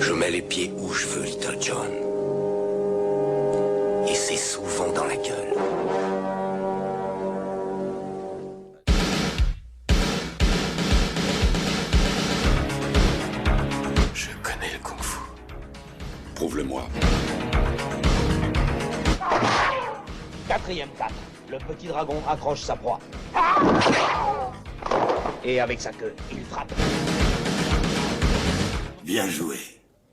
Je mets les pieds où je veux, Little John. Et c'est souvent dans la gueule. Je connais le kung-fu. Prouve-le-moi. 4e 4. Le petit dragon accroche sa proie. Et avec sa queue, il frappe. Bien joué.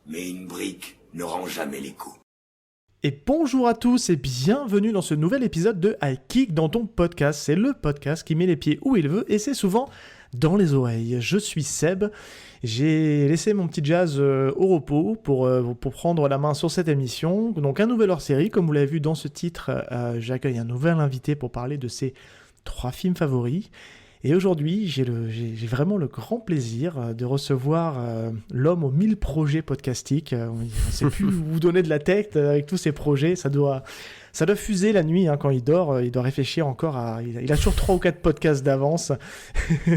Mais une brique ne rend jamais les coups. Et bonjour à tous et bienvenue dans ce nouvel épisode de I Kick dans ton podcast. C'est le podcast qui met les pieds où il veut et c'est souvent dans les oreilles. Je suis Seb, j'ai laissé mon petit jazz au repos pour prendre la main sur cette émission. Donc un nouvel hors-série, comme vous l'avez vu dans ce titre, j'accueille un nouvel invité pour parler de ses 3 films favoris. Et aujourd'hui, j'ai vraiment le grand plaisir de recevoir l'homme aux 1000 projets podcastiques. On ne sait plus où vous donner de la tête avec tous ces projets. Ça doit fuser la nuit quand il dort. Il doit réfléchir encore à... Il a toujours 3 ou 4 podcasts d'avance.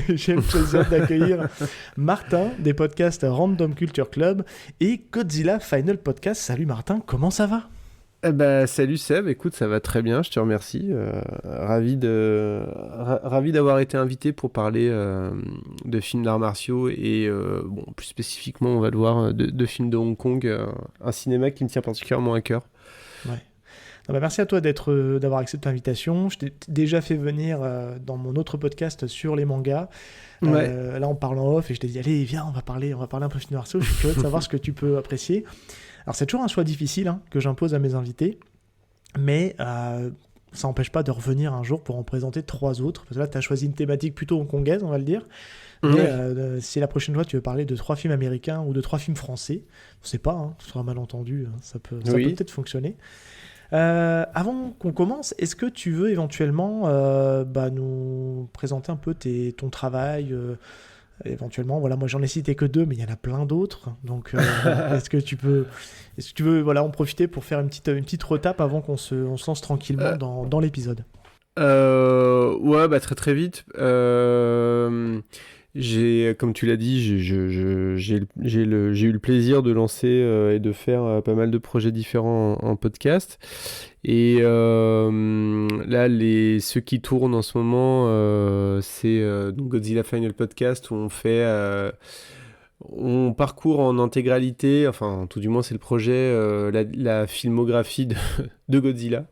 J'ai le plaisir d'accueillir Martin des podcasts Random Culture Club et Godzilla Final Podcast. Salut Martin, comment ça va ? Salut Seb, écoute, ça va très bien, je te remercie. Ravi d'avoir été invité pour parler de films d'arts martiaux et plus spécifiquement, on va le voir, de films de Hong Kong, un cinéma qui me tient particulièrement à cœur. Ouais. Merci à toi d'avoir accepté l'invitation. Je t'ai déjà fait venir dans mon autre podcast sur les mangas. Ouais. Là, on parle en off et je t'ai dit, allez, viens, on va parler un peu de films martiaux. Je suis curieux de savoir ce que tu peux apprécier. Alors, c'est toujours un choix difficile que j'impose à mes invités, mais ça n'empêche pas de revenir un jour pour en présenter 3 autres. Parce que là, tu as choisi une thématique plutôt hongkongaise, on va le dire. Mais si la prochaine fois, tu veux parler de 3 films américains ou de 3 films français, on ne sait pas, ce sera un malentendu, ça peut peut-être fonctionner. Avant qu'on commence, est-ce que tu veux éventuellement nous présenter un peu ton travail éventuellement, voilà, moi j'en ai cité que 2, mais il y en a plein d'autres. Donc, est-ce que tu veux en profiter pour faire une petite retape avant qu'on se lance tranquillement dans l'épisode ? Très très vite. Comme tu l'as dit, j'ai eu le plaisir de lancer et de faire pas mal de projets différents en podcast. Et là, ceux qui tournent en ce moment, c'est donc Godzilla Final Podcast, où on parcourt en intégralité, enfin tout du moins c'est le projet, la filmographie de Godzilla.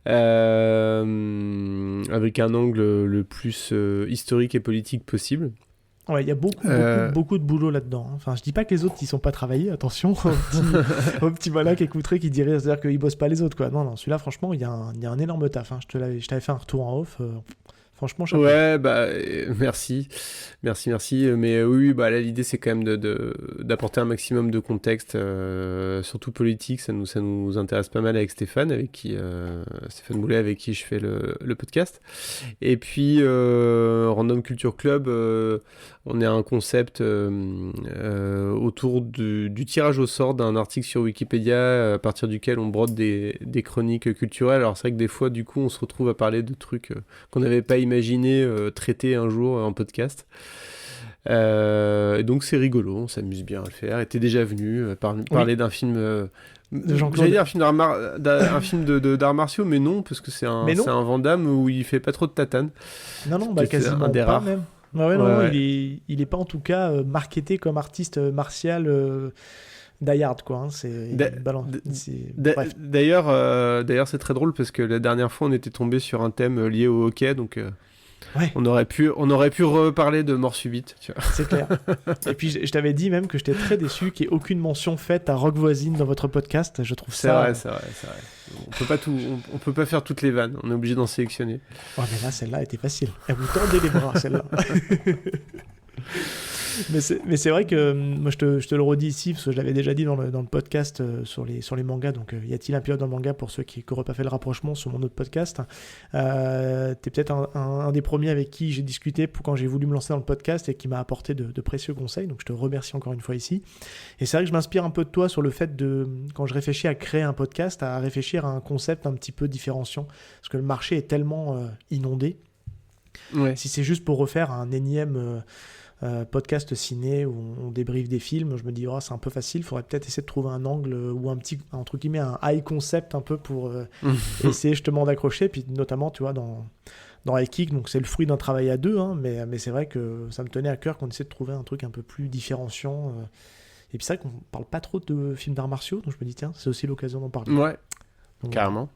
Avec un angle le plus historique et politique possible. Ouais, il y a beaucoup de boulot là-dedans. Enfin, je dis pas que les autres ils sont pas travaillés, attention, au petit malin qui écouterait qui dirait, c'est-à-dire qu'ils bossent pas les autres, quoi. Non, celui-là, franchement, il y a un énorme taf. Je t'avais fait un retour en off. Franchement, chapeau. Ouais, merci. Mais oui, là, l'idée, c'est quand même d'apporter un maximum de contexte, surtout politique. Ça nous intéresse pas mal avec Stéphane Boulet, avec qui je fais le podcast. Et puis, Random Culture Club, on est un concept autour du tirage au sort d'un article sur Wikipédia, à partir duquel on brode des chroniques culturelles. Alors, c'est vrai que des fois, du coup, on se retrouve à parler de trucs qu'on n'avait pas imaginé traiter un jour en podcast. Et donc c'est rigolo, on s'amuse bien à le faire. Et t'es déjà venu parler d'un film j'allais dire un film d'arts martiaux, mais non, parce que c'est un Van Damme où il fait pas trop de tatane. Non, quasiment un des pas rares. même. Non, il est pas en tout cas marketé comme artiste martial Die Hard, quoi. D'ailleurs, c'est très drôle parce que la dernière fois, on était tombé sur un thème lié au hockey, donc on aurait pu reparler de mort subite. Tu vois. C'est clair. Et puis, je t'avais dit même que j'étais très déçu qu'il n'y ait aucune mention faite à Rock Voisine dans votre podcast. Je trouve c'est vrai. On peut pas faire toutes les vannes. On est obligé d'en sélectionner. Ouais, mais là, celle-là était facile. Elle vous tendait les bras, celle-là. Mais c'est vrai que moi je te le redis ici parce que je l'avais déjà dit dans le podcast sur les mangas. Donc y a-t-il un pilote dans le manga pour ceux qui n'auraient pas fait le rapprochement sur mon autre podcast. T'es peut-être un des premiers avec qui j'ai discuté quand j'ai voulu me lancer dans le podcast et qui m'a apporté de précieux conseils. Donc je te remercie encore une fois ici. Et c'est vrai que je m'inspire un peu de toi sur le fait quand je réfléchis à créer un podcast, à réfléchir à un concept un petit peu différenciant parce que le marché est tellement inondé. Ouais. Si c'est juste pour refaire un énième podcast ciné où on débriefe des films, je me dis c'est un peu facile, il faudrait peut-être essayer de trouver un angle ou entre guillemets un high concept un peu pour essayer justement d'accrocher, puis notamment tu vois dans High Kick, donc c'est le fruit d'un travail à deux, hein, mais c'est vrai que ça me tenait à cœur qu'on essaie de trouver un truc un peu plus différenciant. Et puis c'est vrai qu'on parle pas trop de films d'arts martiaux, donc je me dis tiens, c'est aussi l'occasion d'en parler. Ouais, donc, carrément.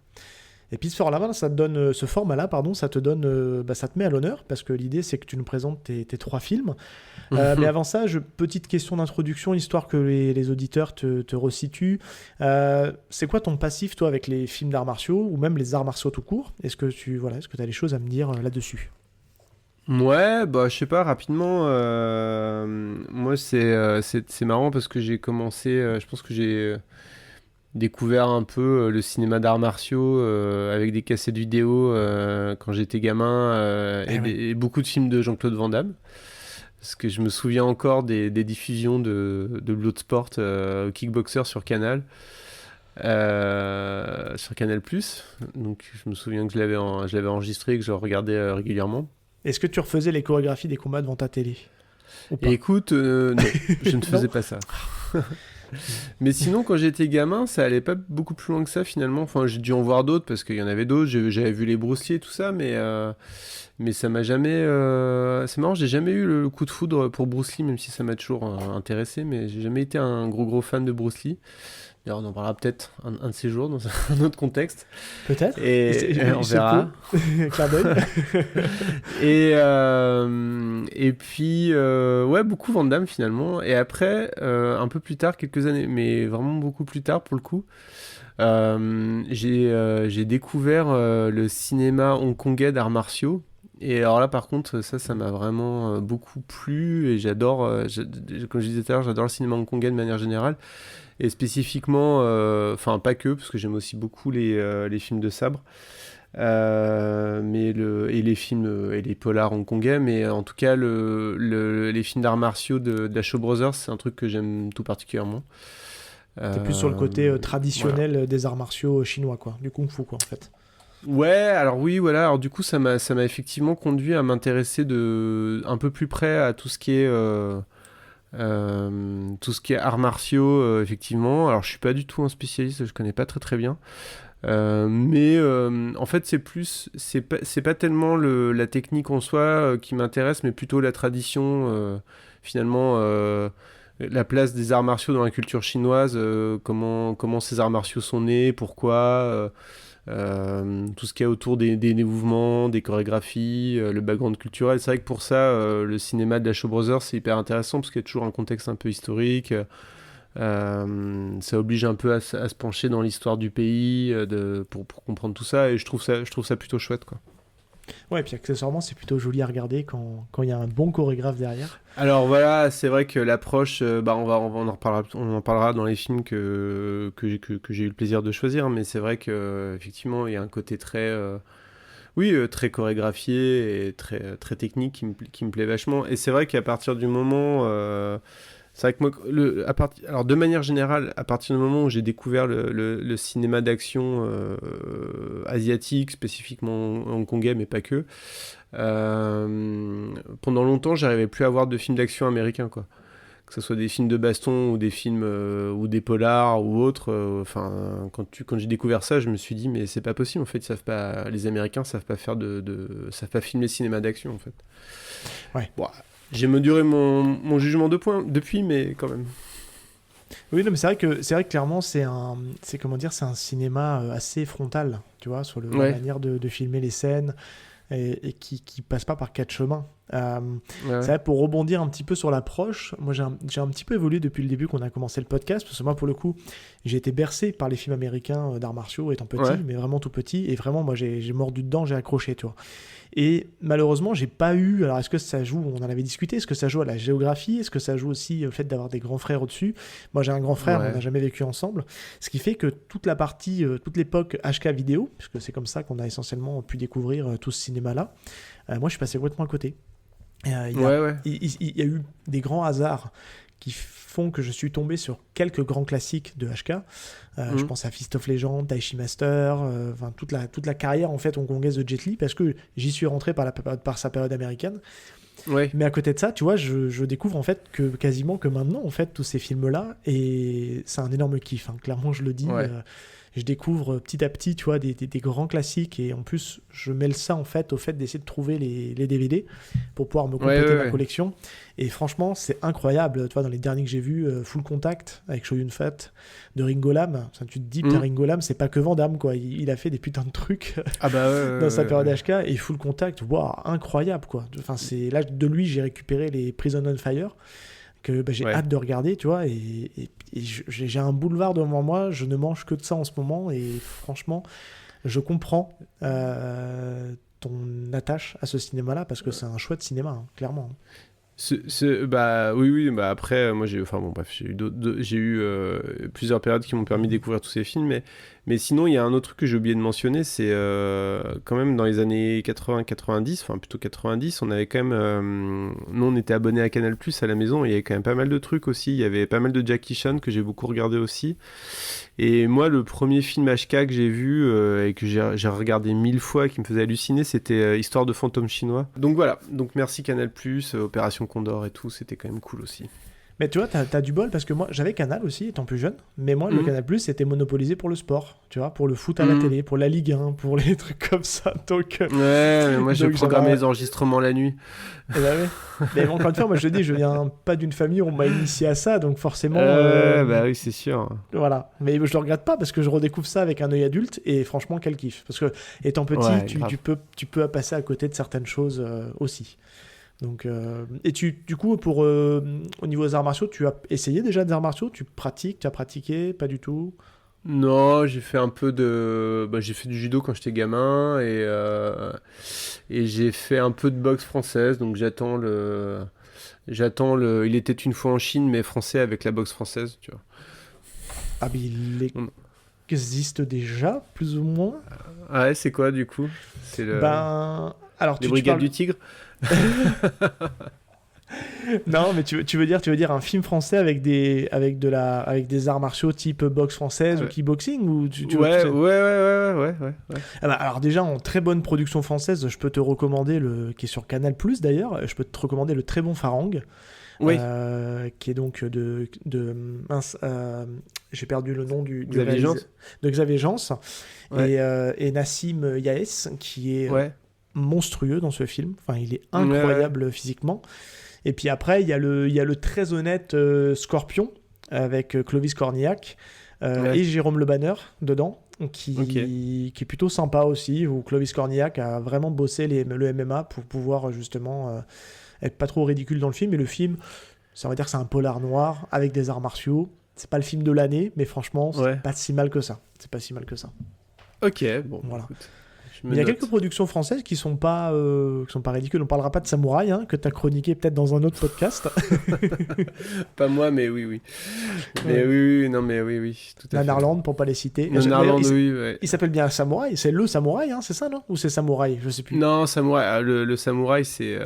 Et puis ce format-là, ça te donne, ça te met à l'honneur, parce que l'idée c'est que tu nous présentes tes 3 films. Mais avant ça, petite question d'introduction, histoire que les auditeurs te resituent. C'est quoi ton passif, toi, avec les films d'arts martiaux, ou même les arts martiaux tout court ? Est-ce que tu as des choses à me dire là-dessus ? Ouais, bah je sais pas, rapidement, moi c'est marrant parce que j'ai commencé, je pense que j'ai découvert un peu le cinéma d'arts martiaux avec des cassettes vidéo quand j'étais gamin et beaucoup de films de Jean-Claude Van Damme. Parce que je me souviens encore des diffusions de Bloodsport Kickboxer sur Canal. Sur Canal+. Donc je me souviens que je l'avais enregistré et que je le regardais régulièrement. Est-ce que tu refaisais les chorégraphies des combats devant ta télé ? Et écoute, non, je ne faisais pas ça. Mais sinon, quand j'étais gamin, ça allait pas beaucoup plus loin que ça finalement. Enfin, j'ai dû en voir d'autres parce qu'il y en avait d'autres. J'avais vu les Bruce Lee et tout ça, mais ça m'a jamais. C'est marrant, j'ai jamais eu le coup de foudre pour Bruce Lee, même si ça m'a toujours intéressé. Mais j'ai jamais été un gros fan de Bruce Lee. D'ailleurs, on en parlera peut-être un de ces jours dans un autre contexte. Peut-être. Et on verra. Clin d'œil. Et puis, ouais, beaucoup Van Damme finalement. Et après, un peu plus tard, quelques années, mais vraiment beaucoup plus tard pour le coup, j'ai découvert le cinéma hongkongais d'arts martiaux. Et alors là, par contre, ça m'a vraiment beaucoup plu. Et j'adore, comme je disais tout à l'heure, j'adore le cinéma hongkongais de manière générale. Et spécifiquement, enfin pas que, parce que j'aime aussi beaucoup les films de sabre, et les films et les polars hongkongais, mais en tout cas les films d'arts martiaux de la Shaw Brothers, c'est un truc que j'aime tout particulièrement. T'es plus sur le côté traditionnel voilà. Des arts martiaux chinois, quoi, du kung-fu, quoi, en fait. Ouais, alors oui, voilà. Alors du coup, ça m'a effectivement conduit à m'intéresser un peu plus près à tout ce qui est arts martiaux, effectivement. Alors je suis pas du tout un spécialiste, je connais pas très bien. Mais en fait c'est pas tellement la technique en soi qui m'intéresse, mais plutôt la tradition, finalement, la place des arts martiaux dans la culture chinoise, comment ces arts martiaux sont nés, pourquoi, tout ce qu'il y a autour des mouvements, des chorégraphies, le background culturel. C'est vrai que pour ça, le cinéma de la Shaw Brothers, c'est hyper intéressant parce qu'il y a toujours un contexte un peu historique. Ça oblige un peu à se pencher dans l'histoire du pays pour comprendre tout ça, et je trouve ça plutôt chouette, quoi. Ouais, et puis accessoirement, c'est plutôt joli à regarder quand il y a un bon chorégraphe derrière. Alors voilà, c'est vrai que l'approche, on en parlera dans les films que j'ai eu le plaisir de choisir, mais c'est vrai qu'effectivement, il y a un côté très chorégraphié et très, très technique qui me plaît vachement. Et c'est vrai qu'à partir du moment... c'est vrai que moi, alors de manière générale, à partir du moment où j'ai découvert le cinéma d'action asiatique, spécifiquement hongkongais, mais pas que, pendant longtemps, j'arrivais plus à voir de films d'action américains, quoi. Que ce soit des films de baston ou des films ou des polars ou autres. Enfin, quand j'ai découvert ça, je me suis dit mais c'est pas possible, en fait, les Américains savent pas faire savent pas filmer cinéma d'action, en fait. Ouais. Bon, j'ai modéré mon jugement de point depuis, mais quand même. Oui, non, mais c'est vrai que clairement c'est un cinéma assez frontal, tu vois, sur la manière de filmer les scènes, et qui passe pas par 4 chemins. C'est vrai, pour rebondir un petit peu sur l'approche, moi j'ai un petit peu évolué depuis le début qu'on a commencé le podcast, parce que moi pour le coup j'ai été bercé par les films américains d'arts martiaux étant petit, mais vraiment tout petit, et vraiment moi j'ai mordu dedans, j'ai accroché, tu vois. Et malheureusement j'ai pas eu, alors est-ce que ça joue, on en avait discuté, est-ce que ça joue à la géographie, est-ce que ça joue aussi au fait d'avoir des grands frères au-dessus? Moi j'ai un grand frère, on n'a jamais vécu ensemble, ce qui fait que toute l'époque HK vidéo, puisque c'est comme ça qu'on a essentiellement pu découvrir tout ce cinéma-là, moi je suis passé complètement à côté. Il y a eu des grands hasards qui font que je suis tombé sur quelques grands classiques de HK. Je pense à Fist of Legend, Daishi Master, toute la carrière en fait hongkongaise de Jet Li, parce que j'y suis rentré par sa période américaine. Ouais. Mais à côté de ça, tu vois, je découvre en fait que quasiment que maintenant, en fait, tous ces films-là, et c'est un énorme kiff, hein. Clairement, je le dis. Ouais. Je découvre petit à petit, tu vois, des grands classiques, et en plus, je mêle ça en fait au fait d'essayer de trouver les DVD pour pouvoir me compléter ma collection. Et franchement, c'est incroyable. Tu vois, dans les derniers que j'ai vus, Full Contact avec Show Yun Fat de Ringo Lam. Ça, tu te dis, putain, Ringo Lam, c'est pas que Van Damme, quoi. Il a fait des putains de trucs dans sa période HK. Et Full Contact, waouh, incroyable, quoi. Enfin, c'est là de lui, j'ai récupéré les Prison on Fire, que j'ai hâte de regarder, tu vois, et j'ai un boulevard devant moi, je ne mange que de ça en ce moment, et franchement, je comprends ton attache à ce cinéma-là, parce que c'est un chouette cinéma, hein, clairement. Oui, après, moi, j'ai eu plusieurs périodes qui m'ont permis de découvrir tous ces films, mais sinon, il y a un autre truc que j'ai oublié de mentionner, c'est quand même dans les années 80-90, enfin plutôt 90, on avait quand même... nous, on était abonnés à Canal+, à la maison, et il y avait quand même pas mal de trucs aussi, il y avait pas mal de Jackie Chan que j'ai beaucoup regardé aussi. Et moi, le premier film HK que j'ai vu et que j'ai regardé 1000 fois, qui me faisait halluciner, c'était Histoire de fantôme chinois. Donc voilà, donc merci Canal+, Opération Condor et tout, c'était quand même cool aussi. Mais tu vois, t'as du bol, parce que moi, j'avais Canal aussi, étant plus jeune, mais moi, le Canal+, c'était monopolisé pour le sport, tu vois, pour le foot à la télé, pour la Ligue 1, pour les trucs comme ça, donc... Ouais, mais moi, j'ai programmé les enregistrements la nuit. Eh ben ouais. Mais encore une fois, moi, je dis, je viens pas d'une famille où on m'a initié à ça, donc forcément... bah oui, c'est sûr. Voilà, mais je le regrette pas, parce que je redécouvre ça avec un œil adulte, et franchement, quel kiff. Parce que, étant petit, tu peux passer à côté de certaines choses aussi. Donc, et du coup, au niveau des arts martiaux, tu as essayé déjà des arts martiaux? Tu as pratiqué? Pas du tout? Non, j'ai fait un peu de... j'ai fait du judo quand j'étais gamin, et j'ai fait un peu de boxe française, donc j'attends le... Il était une fois en Chine, mais français avec la boxe française, tu vois. Ah, mais il existe déjà, plus ou moins. Ah ouais, c'est quoi, du coup? C'est le... alors, les Brigades du Tigre. Non, mais tu veux dire un film français avec des arts martiaux type boxe française ou kickboxing, ou ouais. Ah bah, alors déjà, en très bonne production française, je peux te recommander qui est sur Canal+, d'ailleurs, je peux te recommander le très bon Farang. Oui. Qui est donc j'ai perdu le nom de Xavier Jans, et Nassim Yaes, qui est monstrueux dans ce film. Enfin, il est incroyable physiquement. Et puis après, il y a le très honnête Scorpion avec Clovis Cornillac et Jérôme Le Banner dedans, qui est plutôt sympa aussi, où Clovis Cornillac a vraiment bossé le MMA pour pouvoir justement être pas trop ridicule dans le film. Et le film, ça va dire que c'est un polar noir avec des arts martiaux. C'est pas le film de l'année, mais franchement, c'est pas si mal que ça. Ok, bon, voilà. Écoute. Il y a quelques productions françaises qui sont pas ridicules. On parlera pas de Samouraï, que tu as chroniqué peut-être dans un autre podcast. Pas moi, mais oui. Mais oui, tout à fait. Nanarland, pour pas les citer. Nanarland, il s'appelle bien Samouraï. C'est le Samouraï, c'est ça, non? Ou c'est Samouraï? Je sais plus. Non, Samouraï. Le Samouraï, c'est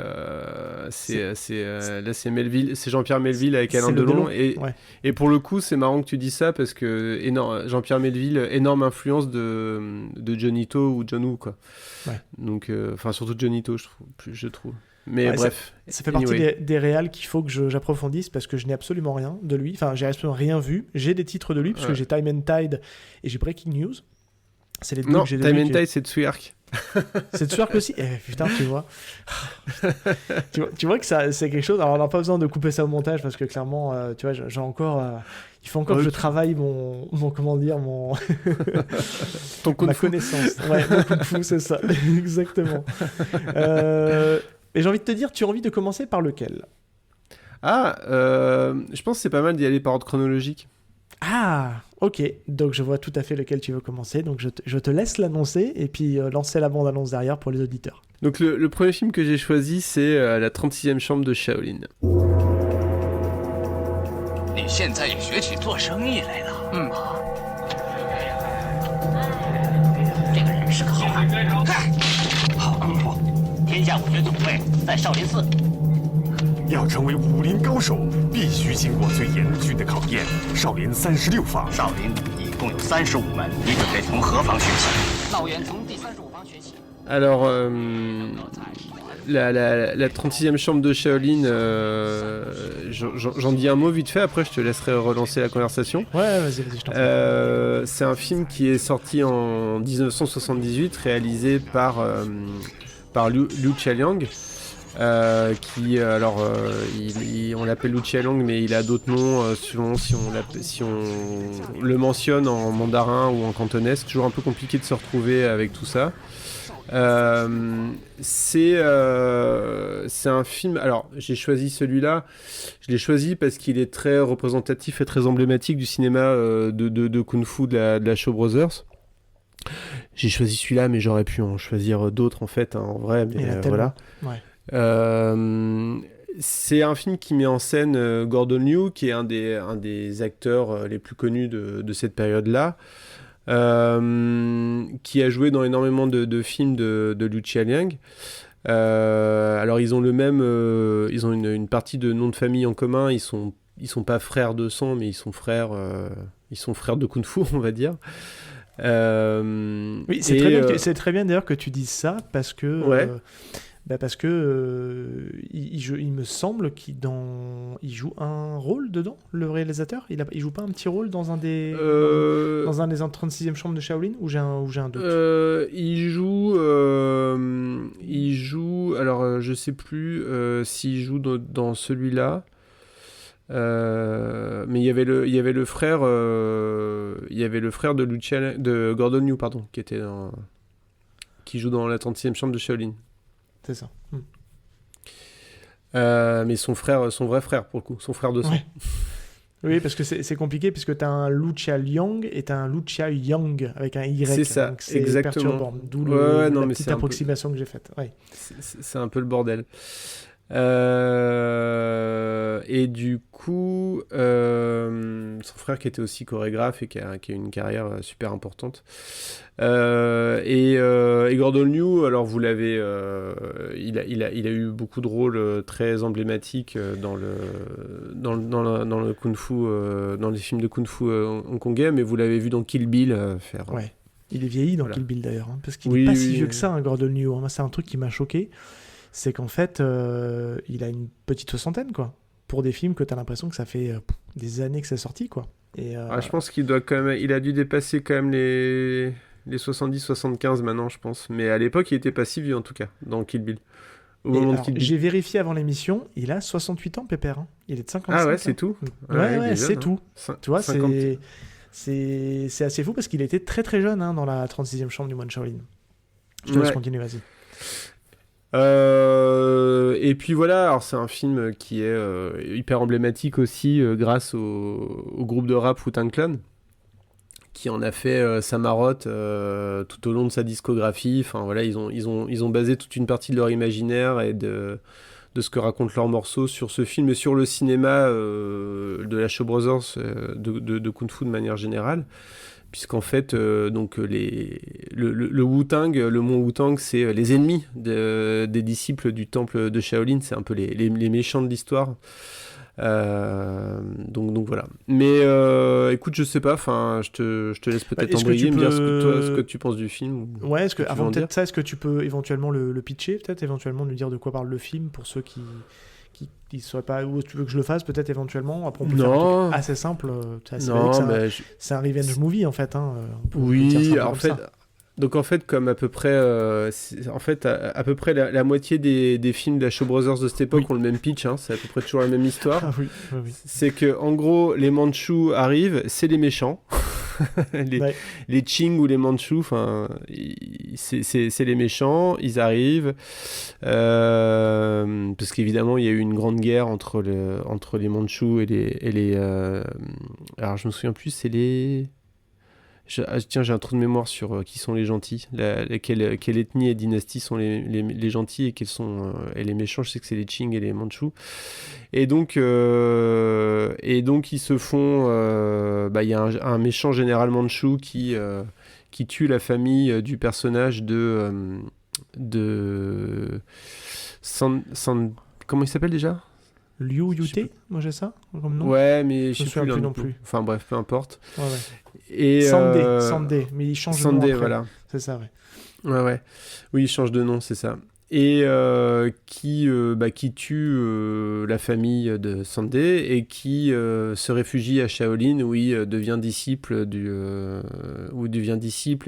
Melville, c'est Jean-Pierre Melville avec Alain Delon. Et pour le coup, c'est marrant que tu dis ça, parce que Jean-Pierre Melville, énorme influence de Johnny To ou John Woo, quoi. Ouais. Donc, surtout Johnny To, je trouve. Mais bref. Ça fait partie des réals qu'il faut que j'approfondisse, parce que je n'ai absolument rien de lui. Enfin, j'ai absolument rien vu. J'ai des titres de lui, parce que j'ai Time and Tide et j'ai Breaking News. C'est les deux que j'ai de lui. Time and Tide, c'est de Tsuyark. C'est de Tsuyark aussi. Putain, tu vois. tu vois que ça, c'est quelque chose. Alors, on n'a pas besoin de couper ça au montage, parce que clairement, tu vois, j'ai encore... il faut encore que je travaille mon comment dire, mon... ma connaissance. Ouais, mon kung fu, c'est ça. Exactement. Et j'ai envie de te dire, tu as envie de commencer par lequel? Je pense que c'est pas mal d'y aller par ordre chronologique. Ah, ok. Donc je vois tout à fait lequel tu veux commencer. Donc je te laisse l'annoncer, et puis lancer la bande-annonce derrière pour les auditeurs. Donc le premier film que j'ai choisi, c'est La 36e chambre de Shaolin. 你现在也学起做生意来了。这个人是个好汉。好功夫，天下武学总会在少林寺。要成为武林高手，必须经过最严峻的考验——少林36房。少林一共有35门，你准备从何方学起？道远从第35房学起。Alors, la 36e chambre de Shaolin, j'en dis un mot vite fait, après je te laisserai relancer la conversation. Ouais, vas-y, je t'en prie. C'est un film qui est sorti en 1978, réalisé par Liu Chialiang, qui, on l'appelle Liu Chialiang, mais il a d'autres noms selon si on le mentionne en mandarin ou en cantonais. C'est toujours un peu compliqué de se retrouver avec tout ça. C'est un film. Alors, j'ai choisi celui-là. Je l'ai choisi parce qu'il est très représentatif et très emblématique du cinéma de kung-fu de la Shaw Brothers. J'ai choisi celui-là, mais j'aurais pu en choisir d'autres en fait, hein, en vrai. Mais voilà. Ouais. C'est un film qui met en scène Gordon Liu, qui est un des acteurs les plus connus de cette période-là. Qui a joué dans énormément de films de Liu Chialiang. Alors ils ont ils ont une partie de nom de famille en commun. Ils sont pas frères de sang, mais ils sont frères de kung-fu, on va dire. Oui, c'est très bien d'ailleurs que tu dises ça parce que. Ouais. Parce que il me semble qu'il joue un rôle dedans, le réalisateur. Il joue pas un petit rôle dans un des 36e chambres de Shaolin, ou j'ai un doute. Il joue. Alors je sais plus s'il joue dans celui-là. Mais il y avait le frère de Gordon Liu, pardon, qui joue dans la 36e chambre de Shaolin. C'est ça. Mais son vrai frère, pour le coup, son frère de sang. Ouais. Oui, parce que c'est compliqué, puisque tu as un Liu Chialiang et tu as un Liu Chiayang avec un Y. C'est ça, donc c'est exactement. Perturbant, d'où la petite approximation que j'ai faite. Ouais. C'est un peu le bordel. Et du coup, son frère qui était aussi chorégraphe et qui a une carrière super importante. Et Gordon Liu, alors vous l'avez, il a eu beaucoup de rôles très emblématiques dans le kung-fu, dans les films de kung-fu hongkongais, mais vous l'avez vu dans Kill Bill faire. Ouais. Il est vieilli dans Voilà. Kill Bill d'ailleurs, hein, parce qu'il n'est pas si vieux que ça, hein, Gordon Liu. Moi, c'est un truc qui m'a choqué. C'est qu'en fait, il a une petite soixantaine, quoi. Pour des films que tu as l'impression que ça fait des années que c'est sorti, quoi. Et, je pense qu'il doit quand même... Il a dû dépasser quand même les 70-75 maintenant, je pense. Mais à l'époque, il était pas si vieux, en tout cas, dans Kill Bill. J'ai vérifié avant l'émission, il a 68 ans, Pépère. Hein. Il est de 55 ans. Ah ouais, c'est tout. Ouais, c'est jeune, tout. Tu vois, 50... c'est assez fou parce qu'il était très très jeune hein, dans la 36e chambre du moine Shaolin. Je te laisse continuer, vas-y. Et puis voilà, alors c'est un film qui est hyper emblématique aussi grâce au groupe de rap Wu-Tang Clan, qui en a fait sa marotte tout au long de sa discographie. Enfin voilà, ils ont basé toute une partie de leur imaginaire et de ce que racontent leurs morceaux sur ce film et sur le cinéma de la Shaw Brothers de Kung Fu de manière générale. Puisqu'en fait, donc le Wu-Tang, le mont Wu-Tang, c'est les ennemis des disciples du temple de Shaolin, c'est un peu les méchants de l'histoire. Donc voilà. Mais écoute, je sais pas, enfin, je te laisse peut-être embrayer, me dire ce que tu penses du film. Ouais, avant peut-être ça, est-ce que tu peux éventuellement le pitcher, peut-être éventuellement nous dire de quoi parle le film pour ceux qui ne sauraient pas où tu veux que je le fasse, peut-être éventuellement. Après, on peut faire un truc assez simple. C'est un revenge movie en fait. Hein. Oui, en fait. Donc en fait, comme à peu près, à peu près la moitié des films de la Shaw Brothers de cette époque ont le même pitch, hein, c'est à peu près toujours la même histoire. Ah, oui. C'est que en gros, les Mandchous arrivent, c'est les méchants. Les Qing ou les Mandchous, enfin, c'est les méchants. Ils arrivent parce qu'évidemment, il y a eu une grande guerre entre les Mandchous et les. Alors je me souviens plus, c'est les. Tiens, j'ai un trou de mémoire sur qui sont les gentils, quelle ethnie et dynastie sont les gentils et quels sont et les méchants. Je sais que c'est les Qing et les Mandchous. Et donc ils se font. Il y a un méchant général Mandchou qui tue la famille du personnage de comment il s'appelle déjà? Liu Yute, moi j'ai ça comme nom. Ouais, mais je sais plus non plus. Enfin bref, peu importe. Ouais. Et Sandé, mais il change de nom après. Voilà. C'est ça, ouais. Ouais. Oui, il change de nom, c'est ça. et qui tue la famille de Sunday et qui se réfugie à Shaolin où il devient disciple et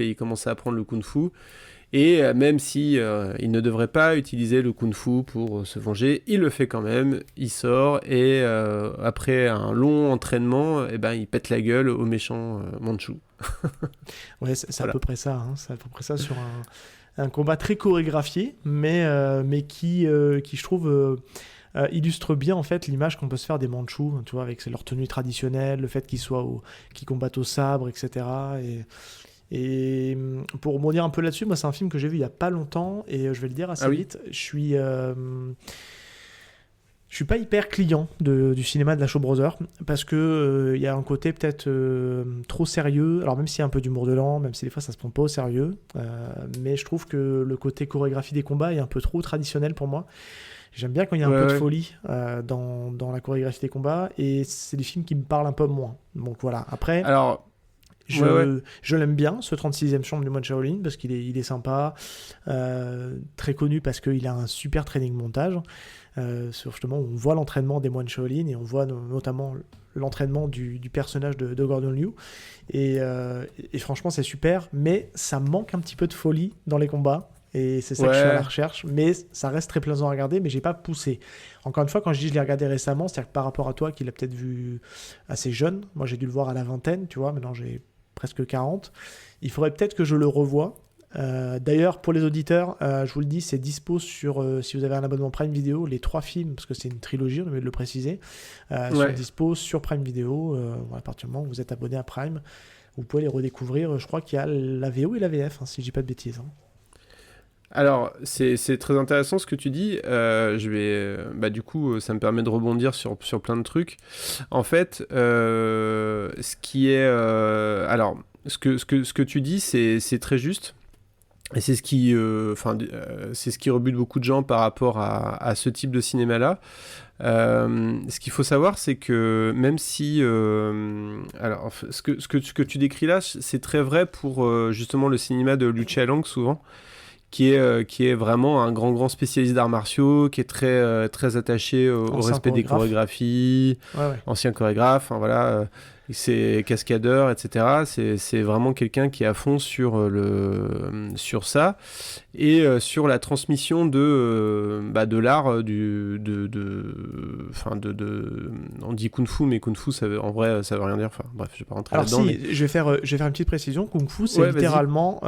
il commence à apprendre le kung-fu. Et même si il ne devrait pas utiliser le kung-fu pour se venger, il le fait quand même, il sort et après un long entraînement, il pète la gueule au méchant Manchu. Ouais, c'est Voilà. à peu près ça, hein. C'est à peu près ça sur un combat très chorégraphié, mais qui je trouve illustre bien en fait l'image qu'on peut se faire des Mandchous, tu vois, avec leur tenue traditionnelle, le fait qu'ils combattent au sabre, etc. Et pour rebondir un peu là-dessus, moi c'est un film que j'ai vu il y a pas longtemps et je vais le dire assez vite. Je suis pas hyper client du cinéma de la Shaw Brothers parce que il y a un côté peut-être trop sérieux. Alors même s'il y a un peu d'humour dedans, même si des fois ça se prend pas au sérieux, mais je trouve que le côté chorégraphie des combats est un peu trop traditionnel pour moi. J'aime bien quand il y a un peu de folie dans la chorégraphie des combats et c'est des films qui me parlent un peu moins. Donc voilà. Après. Alors. Je l'aime bien, ce 36e chambre du moine Shaolin, parce qu'il est sympa, très connu parce qu'il a un super training montage. Justement, on voit l'entraînement des moines Shaolin et on voit notamment l'entraînement du personnage de Gordon Liu. Et franchement, c'est super, mais ça manque un petit peu de folie dans les combats. Et c'est ça que je suis à la recherche, mais ça reste très plaisant à regarder, mais j'ai pas poussé. Encore une fois, quand je dis je l'ai regardé récemment, c'est-à-dire que par rapport à toi qui l'as peut-être vu assez jeune, moi j'ai dû le voir à la vingtaine, tu vois, maintenant j'ai presque 40, il faudrait peut-être que je le revoie. D'ailleurs, pour les auditeurs, je vous le dis, c'est dispo sur, si vous avez un abonnement Prime Video, les 3 films, parce que c'est une trilogie, on a oublié de le préciser, sont dispo sur Prime Video. À partir du moment où vous êtes abonné à Prime, vous pouvez les redécouvrir. Je crois qu'il y a la VO et la VF, si je dis pas de bêtises. Alors, c'est très intéressant ce que tu dis. Du coup, ça me permet de rebondir sur plein de trucs. En fait, ce qui est... ce que tu dis, c'est très juste. Et c'est ce qui rebute beaucoup de gens par rapport à ce type de cinéma-là. Ce qu'il faut savoir, c'est que même si... ce que tu décris là, c'est très vrai pour justement le cinéma de Liu Chia-Lang, souvent. Qui est vraiment un grand spécialiste d'arts martiaux, qui est très attaché au respect des chorégraphies, ancien chorégraphe, voilà, c'est cascadeur, etc. C'est vraiment quelqu'un qui est à fond sur ça et sur la transmission de l'art on dit kung-fu, mais kung-fu en vrai ça veut rien dire. Enfin bref, je vais pas rentrer là-dedans. Alors je vais faire une petite précision. Kung-fu, c'est littéralement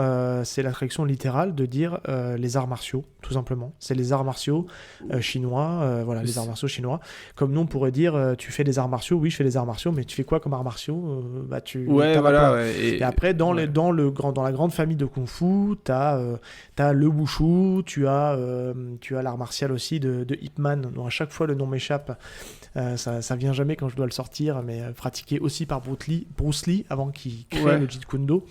c'est la traduction littérale de dire les arts martiaux, tout simplement. C'est les arts martiaux chinois, les arts martiaux chinois. Comme nous on pourrait dire tu fais des arts martiaux, oui je fais des arts martiaux, mais tu fais quoi comme arts martiaux? Et après dans la grande famille de kung-fu, t'as le wushu, tu as l'art martial aussi de Ip Man, dont à chaque fois le nom m'échappe. Ça vient jamais quand je dois le sortir, mais pratiqué aussi par Bruce Lee avant qu'il crée le Jeet Kune Do.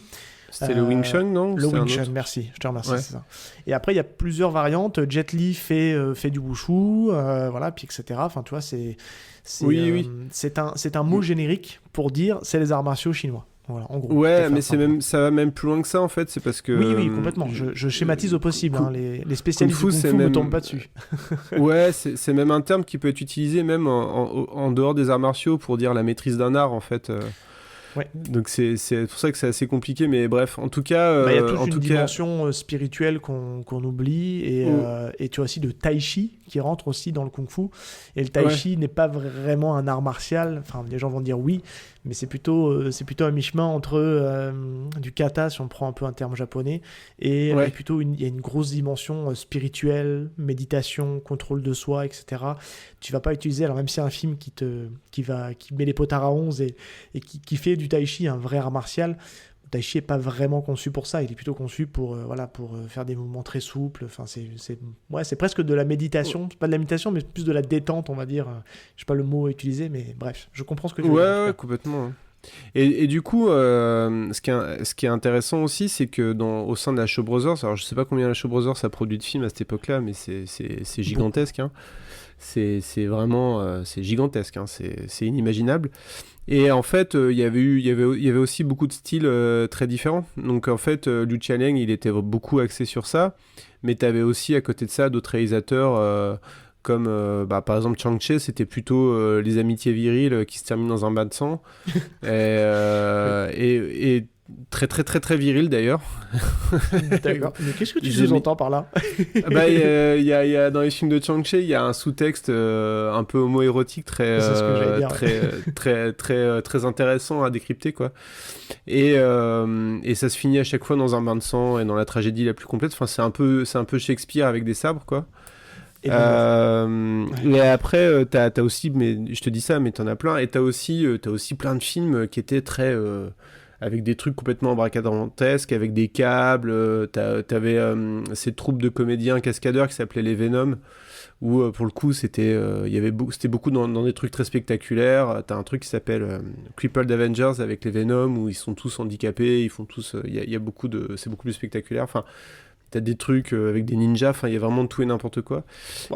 C'était le Wing Chun, non? Le Wing Chun, merci, je te remercie, c'est ça. Et après, il y a plusieurs variantes. Jet Li fait du wushu, puis etc. Enfin, tu vois, c'est un mot générique pour dire c'est les arts martiaux chinois. Voilà, en gros. Ouais, mais ça va même plus loin que ça, en fait. C'est parce que... Oui, complètement. Je schématise au possible. Les spécialistes du kung-fu ne tombent pas dessus. Ouais, c'est même un terme qui peut être utilisé même en dehors des arts martiaux pour dire la maîtrise d'un art, en fait. Ouais. Donc c'est pour ça que c'est assez compliqué, mais bref, en tout cas... Il y a toute une dimension spirituelle qu'on oublie, et tu as aussi de tai chi qui rentre aussi dans le kung-fu, et le tai chi n'est pas vraiment un art martial, enfin les gens vont dire oui, mais c'est plutôt un mi-chemin entre du kata, si on prend un peu un terme japonais, et plutôt il y a une grosse dimension spirituelle, méditation, contrôle de soi, etc. Tu vas pas utiliser, alors même si c'est un film qui met les potards à 11 et qui fait du tai chi un vrai art martial, le tai chi est pas vraiment conçu pour ça, il est plutôt conçu pour faire des mouvements très souples. Enfin c'est presque de la méditation, pas de la méditation mais plus de la détente, on va dire. Je sais pas le mot utilisé, mais bref, je comprends ce que tu veux dire. Ouais, complètement. Et du coup, ce qui est intéressant aussi, c'est que au sein de la Shaw Brothers, alors je sais pas combien la Shaw Brothers a produit de films à cette époque-là, mais c'est gigantesque, hein. c'est vraiment c'est gigantesque, hein, c'est inimaginable. Et en fait, il y avait aussi beaucoup de styles très différents. Donc en fait, Liu Jialeng, il était beaucoup axé sur ça, mais tu avais aussi à côté de ça d'autres réalisateurs comme par exemple Chang Cheh, c'était plutôt les amitiés viriles qui se terminent dans un bain de sang. Et très très très très viril d'ailleurs. D'accord. Mais qu'est-ce que tu sous-entends par là? Il y a dans les films de Chang Cheh, il y a un sous-texte un peu homo-érotique très C'est ce que j'allais dire, très intéressant à décrypter, quoi. Et ça se finit à chaque fois dans un bain de sang et dans la tragédie la plus complète. Enfin, c'est un peu Shakespeare avec des sabres, quoi. Et après, t'as aussi, mais je te dis ça, mais t'en as plein. Et t'as aussi plein de films qui étaient très avec des trucs complètement abracadabrantesques, avec des câbles. T'avais ces troupes de comédiens cascadeurs qui s'appelaient les Venom, où pour le coup c'était beaucoup dans des trucs très spectaculaires. T'as un truc qui s'appelle Crippled Avengers avec les Venom, où ils sont tous handicapés, ils font tous, c'est beaucoup plus spectaculaire. Enfin, t'as des trucs avec des ninjas, enfin il y a vraiment tout et n'importe quoi.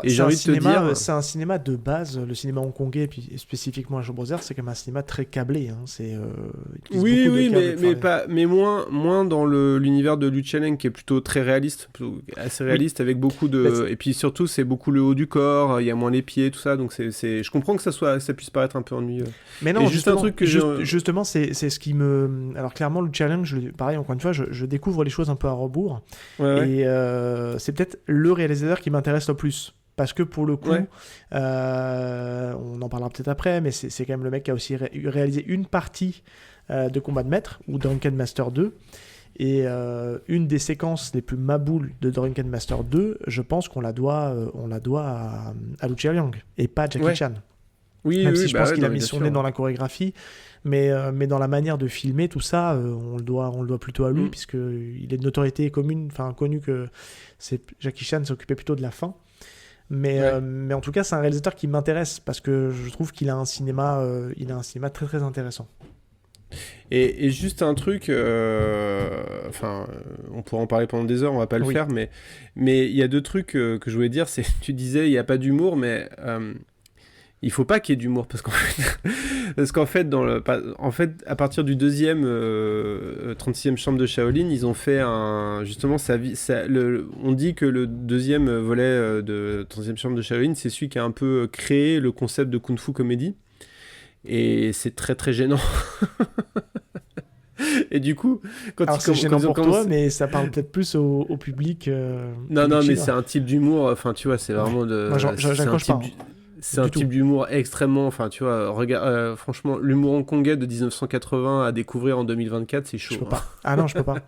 Et j'ai envie de te dire, c'est un cinéma de base, le cinéma hongkongais, puis spécifiquement à Shaw Brothers, c'est quand même un cinéma très câblé. Hein. Mais moins dans l'univers de Liu Jialeng, qui est plutôt très réaliste, assez réaliste, avec beaucoup de. Et puis surtout, c'est beaucoup le haut du corps, il y a moins les pieds, tout ça. Donc je comprends que ça puisse paraître un peu ennuyeux. Mais non, juste un truc que justement, c'est ce qui me. Alors clairement, Liu Jialeng, pareil, encore une fois, je découvre les choses un peu à rebours. Ouais. Et c'est peut-être le réalisateur qui m'intéresse le plus. Parce que pour le coup, on en parlera peut-être après, mais c'est quand même le mec qui a aussi réalisé une partie de Combat de Maître, ou Drunken Master 2. Et une des séquences les plus maboules de Drunken Master 2, je pense qu'on la doit à Liu Jialeng, et pas à Jackie Chan. Même si je pense qu'il a mis son nez dans la chorégraphie. Mais dans la manière de filmer tout ça, on le doit plutôt à lui, puisqu'il est de notoriété connu que Jackie Chan s'occupait plutôt de la fin. Mais en tout cas, c'est un réalisateur qui m'intéresse, parce que je trouve qu'il a un cinéma très très intéressant. Et juste un truc, on pourra en parler pendant des heures, on va pas le faire, mais il y a deux trucs que je voulais dire. Tu disais, il n'y a pas d'humour, mais... il faut pas qu'il y ait d'humour, parce qu'en fait, à partir du deuxième 36e chambre de Shaolin, ils ont fait justement on dit que le deuxième volet de 36e chambre de Shaolin, c'est celui qui a un peu créé le concept de Kung Fu comédie, et c'est très très gênant. Et du coup, c'est gênant pour toi, mais ça parle peut-être plus au public. Non, mais c'est un type d'humour. Enfin, tu vois, c'est vraiment de. Moi, j'accroche pas. C'est un type d'humour extrêmement... Enfin, tu vois, regarde, franchement, l'humour hongkongais de 1980 à découvrir en 2024, c'est chaud. Je peux pas. Ah non, je peux pas.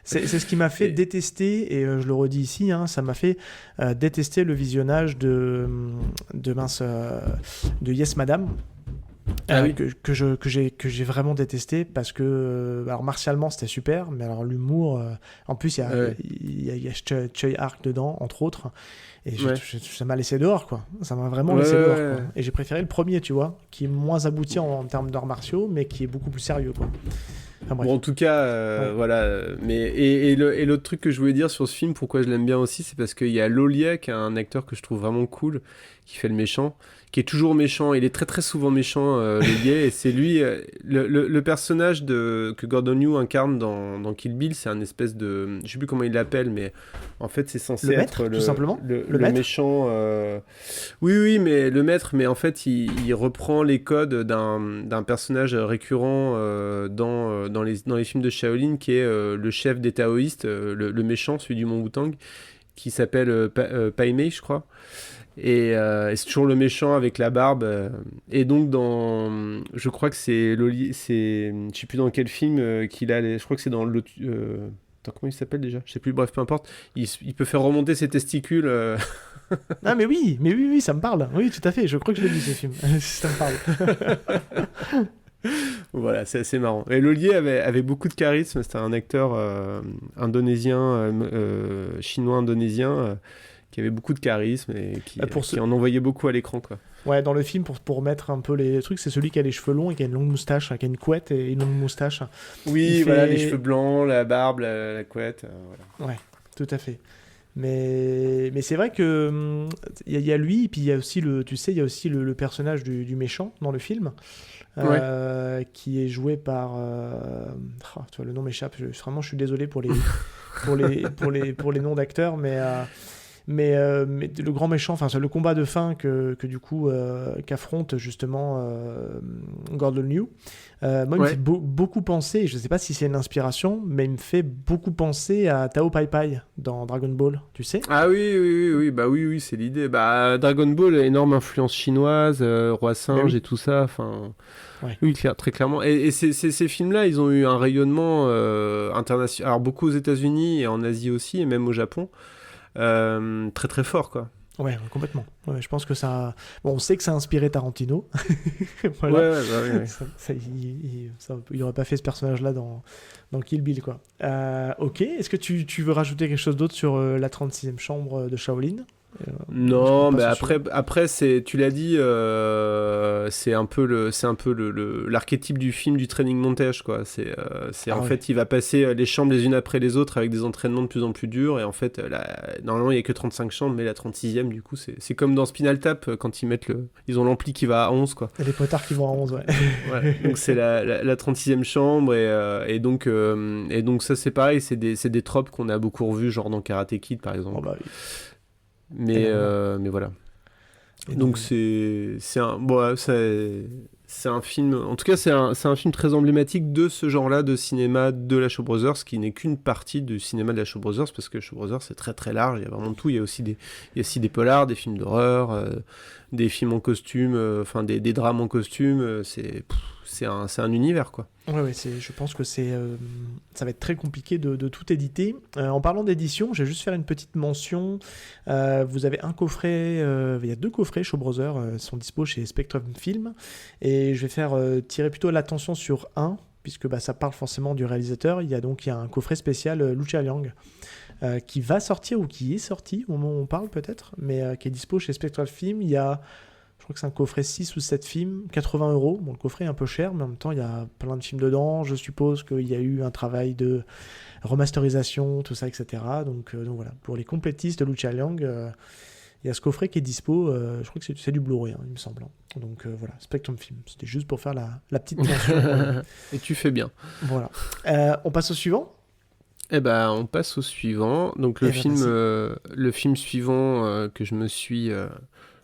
C'est ce qui m'a fait détester, et je le redis ici, hein, ça m'a fait détester le visionnage de Yes Madame. Que j'ai vraiment détesté, parce que alors martialement c'était super, mais alors l'humour en plus il y a Choi Ark dedans, entre autres, et ça m'a laissé dehors, quoi. Ça m'a vraiment laissé dehors, quoi. Et j'ai préféré le premier, tu vois, qui est moins abouti en termes d'arts martiaux, mais qui est beaucoup plus sérieux, quoi. Enfin, bref. Bon, en tout cas, voilà. Mais et l'autre truc que je voulais dire sur ce film, pourquoi je l'aime bien aussi, c'est parce qu'il y a Lolia, qui est un acteur que je trouve vraiment cool, qui fait le méchant, qui est toujours méchant. Il est très très souvent méchant, Lolia, et c'est lui, le personnage que Gordon Liu incarne dans Kill Bill, c'est un espèce de, je sais plus comment il l'appelle, mais en fait c'est censé être tout simplement le méchant. Oui, mais le maître, mais en fait il reprend les codes d'un personnage récurrent dans les films de Shaolin, qui est le chef des taoïstes, le méchant, celui du Mont Wutang, qui s'appelle Pai Mei, je crois. Et c'est toujours le méchant avec la barbe. Et donc, je crois que c'est je sais plus dans quel film qu'il a. Je crois que c'est dans l'autre. Comment il s'appelle déjà ? Je sais plus. Bref, peu importe. Il peut faire remonter ses testicules. Ah mais oui, ça me parle. Oui, tout à fait. Je crois que je l'ai vu, ce film. Ça me parle. Voilà, c'est assez marrant. Et Lolier avait beaucoup de charisme. C'était un acteur indonésien, chinois-indonésien. Qui avait beaucoup de charisme et qui en envoyait beaucoup à l'écran, quoi. Ouais, dans le film, pour mettre un peu les trucs, c'est celui qui a les cheveux longs et qui a une longue moustache, qui a une couette et une longue moustache. Oui, voilà, les cheveux blancs, la barbe, la couette, voilà. Ouais, tout à fait. Mais c'est vrai que il y a lui, et puis il y a aussi il y a aussi le personnage du méchant dans le film, qui est joué par, tu vois, le nom m'échappe. Vraiment, je suis désolé pour les noms d'acteurs, mais le grand méchant, enfin c'est le combat de fin que du coup qu'affronte justement Gordon Liu. Moi, il me fait beaucoup penser, je sais pas si c'est une inspiration, mais il me fait beaucoup penser à Tao Pai Pai dans Dragon Ball, tu sais. Ah oui, bah oui, c'est l'idée. Bah Dragon Ball, énorme influence chinoise, Roi Singe et tout ça, enfin... Oui, très clairement. Et ces films-là, ils ont eu un rayonnement international, alors beaucoup aux États-Unis et en Asie aussi, et même au Japon, très très fort, quoi. Ouais, complètement. Ouais, je pense que ça... Bon, on sait que ça a inspiré Tarantino. Voilà. Il n'aurait pas fait ce personnage-là dans Kill Bill, quoi. Ok, est-ce que tu veux rajouter quelque chose d'autre sur la 36e chambre de Shaolin ? Non, mais après tu l'as dit, c'est un peu l'archétype du film du training montage, quoi. En fait, il va passer les chambres les unes après les autres avec des entraînements de plus en plus durs, et en fait normalement il y a que 35 chambres, mais la 36e du coup c'est comme dans Spinal Tap quand ils ont l'ampli qui va à 11, quoi. Et les potards qui vont à 11, ouais. Donc c'est la 36e chambre, et donc ça c'est pareil, c'est des tropes qu'on a beaucoup revus, genre dans Karate Kid par exemple. Oui. Mais voilà. Donc c'est un film, en tout cas c'est un film très emblématique de ce genre-là de cinéma de la Shaw Brothers, qui n'est qu'une partie du cinéma de la Shaw Brothers, parce que Shaw Brothers c'est très très large, il y a vraiment tout. Il y a aussi des polars, des films d'horreur, des films en costume, enfin des drames en costume, c'est un univers, quoi. Ouais, je pense que ça va être très compliqué de tout éditer. En parlant d'édition, je vais juste faire une petite mention. Vous avez un coffret, il y a 2 coffrets Shaw Brothers, sont dispo chez Spectrum Film, et je vais faire tirer plutôt l'attention sur un, puisque ça parle forcément du réalisateur. Il y a un coffret spécial Lucha Liang, qui va sortir, ou qui est sorti au moment où on parle peut-être, mais qui est dispo chez Spectrum Film. Il y a... Je crois que c'est un coffret 6 ou 7 films, 80 €. Bon, le coffret est un peu cher, mais en même temps, il y a plein de films dedans. Je suppose qu'il y a eu un travail de remasterisation, tout ça, etc. Donc voilà, pour les complétistes de Lucha Liang, il y a ce coffret qui est dispo. Je crois que c'est du Blu-ray, il me semble. Donc voilà, Spectrum Film. C'était juste pour faire la petite mention. Et tu fais bien. Voilà. On passe au suivant ? Eh ben, on passe au suivant. Donc le film suivant que je me suis...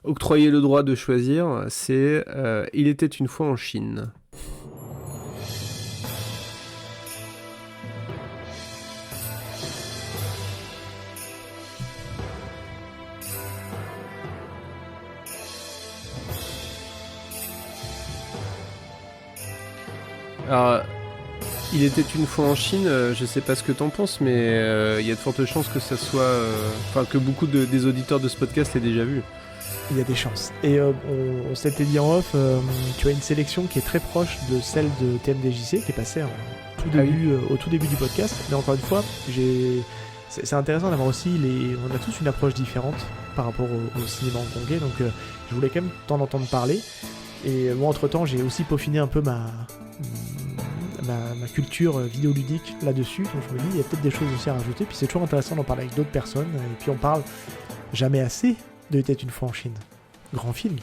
octroyer le droit de choisir, c'est Il était une fois en Chine. Alors, Il était une fois en Chine, je sais pas ce que t'en penses, mais il y a de fortes chances que ça soit... que beaucoup des auditeurs de ce podcast l'aient déjà vu. Il y a des chances. Et on s'était dit en off, tu as une sélection qui est très proche de celle de TMDJC, qui est passée au tout début du podcast. Mais encore une fois, c'est intéressant d'avoir aussi on a tous une approche différente par rapport au cinéma hongkongais, donc je voulais quand même t'en entendre parler. Et moi, entre-temps, j'ai aussi peaufiné un peu ma culture vidéoludique là-dessus, donc je me dis, il y a peut-être des choses aussi à rajouter, puis c'est toujours intéressant d'en parler avec d'autres personnes, et puis on parle jamais assez de Il était une fois en Chine. Grand film.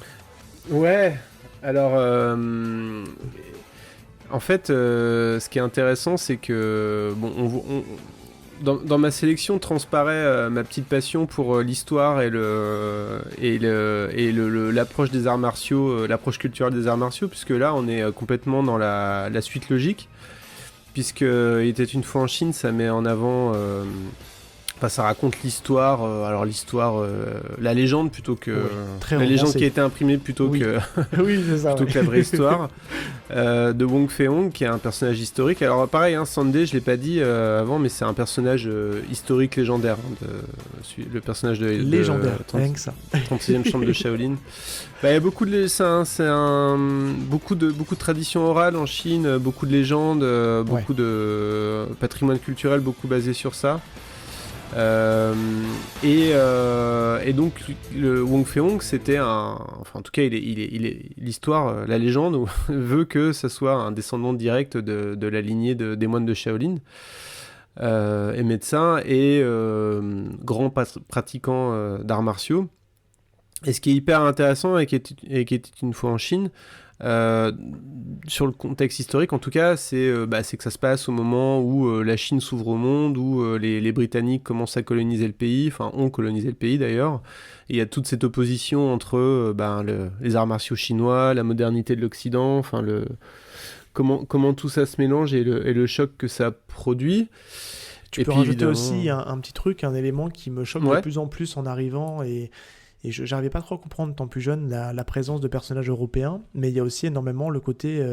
Ouais, alors en fait ce qui est intéressant, c'est que dans ma sélection transparaît ma petite passion pour l'histoire et l'approche des arts martiaux, l'approche culturelle des arts martiaux, puisque là on est complètement dans la suite logique, puisque Il était une fois en Chine, ça met en avant ça raconte l'histoire, la légende plutôt que la légende qui a été imprimée plutôt que que la vraie histoire de Wong Fei-hong, qui est un personnage historique. Alors pareil, Sandé, je l'ai pas dit avant, mais c'est un personnage historique légendaire, le personnage de légendaire, rien que ça. 36e chambre de Shaolin. Il y a beaucoup de beaucoup de traditions orales en Chine, beaucoup de légendes, beaucoup de patrimoine culturel, beaucoup basé sur ça. Et donc le Wong Fei-hong, c'était en tout cas l'histoire, la légende veut que ça soit un descendant direct de la lignée des moines de Shaolin. est médecin et grand pratiquant d'arts martiaux. Et ce qui est hyper intéressant et qui était une fois en Chine, sur le contexte historique en tout cas, c'est que ça se passe au moment où la Chine s'ouvre au monde, où les Britanniques commencent à coloniser le pays, enfin ont colonisé le pays d'ailleurs. Et il y a toute cette opposition entre les arts martiaux chinois, la modernité de l'Occident, enfin comment tout ça se mélange et le choc que ça produit. Tu peux rajouter aussi un petit truc, un élément qui me choque de plus en plus en arrivant et je n'arrivais pas trop à comprendre, tant plus jeune, la présence de personnages européens, mais il y a aussi énormément le côté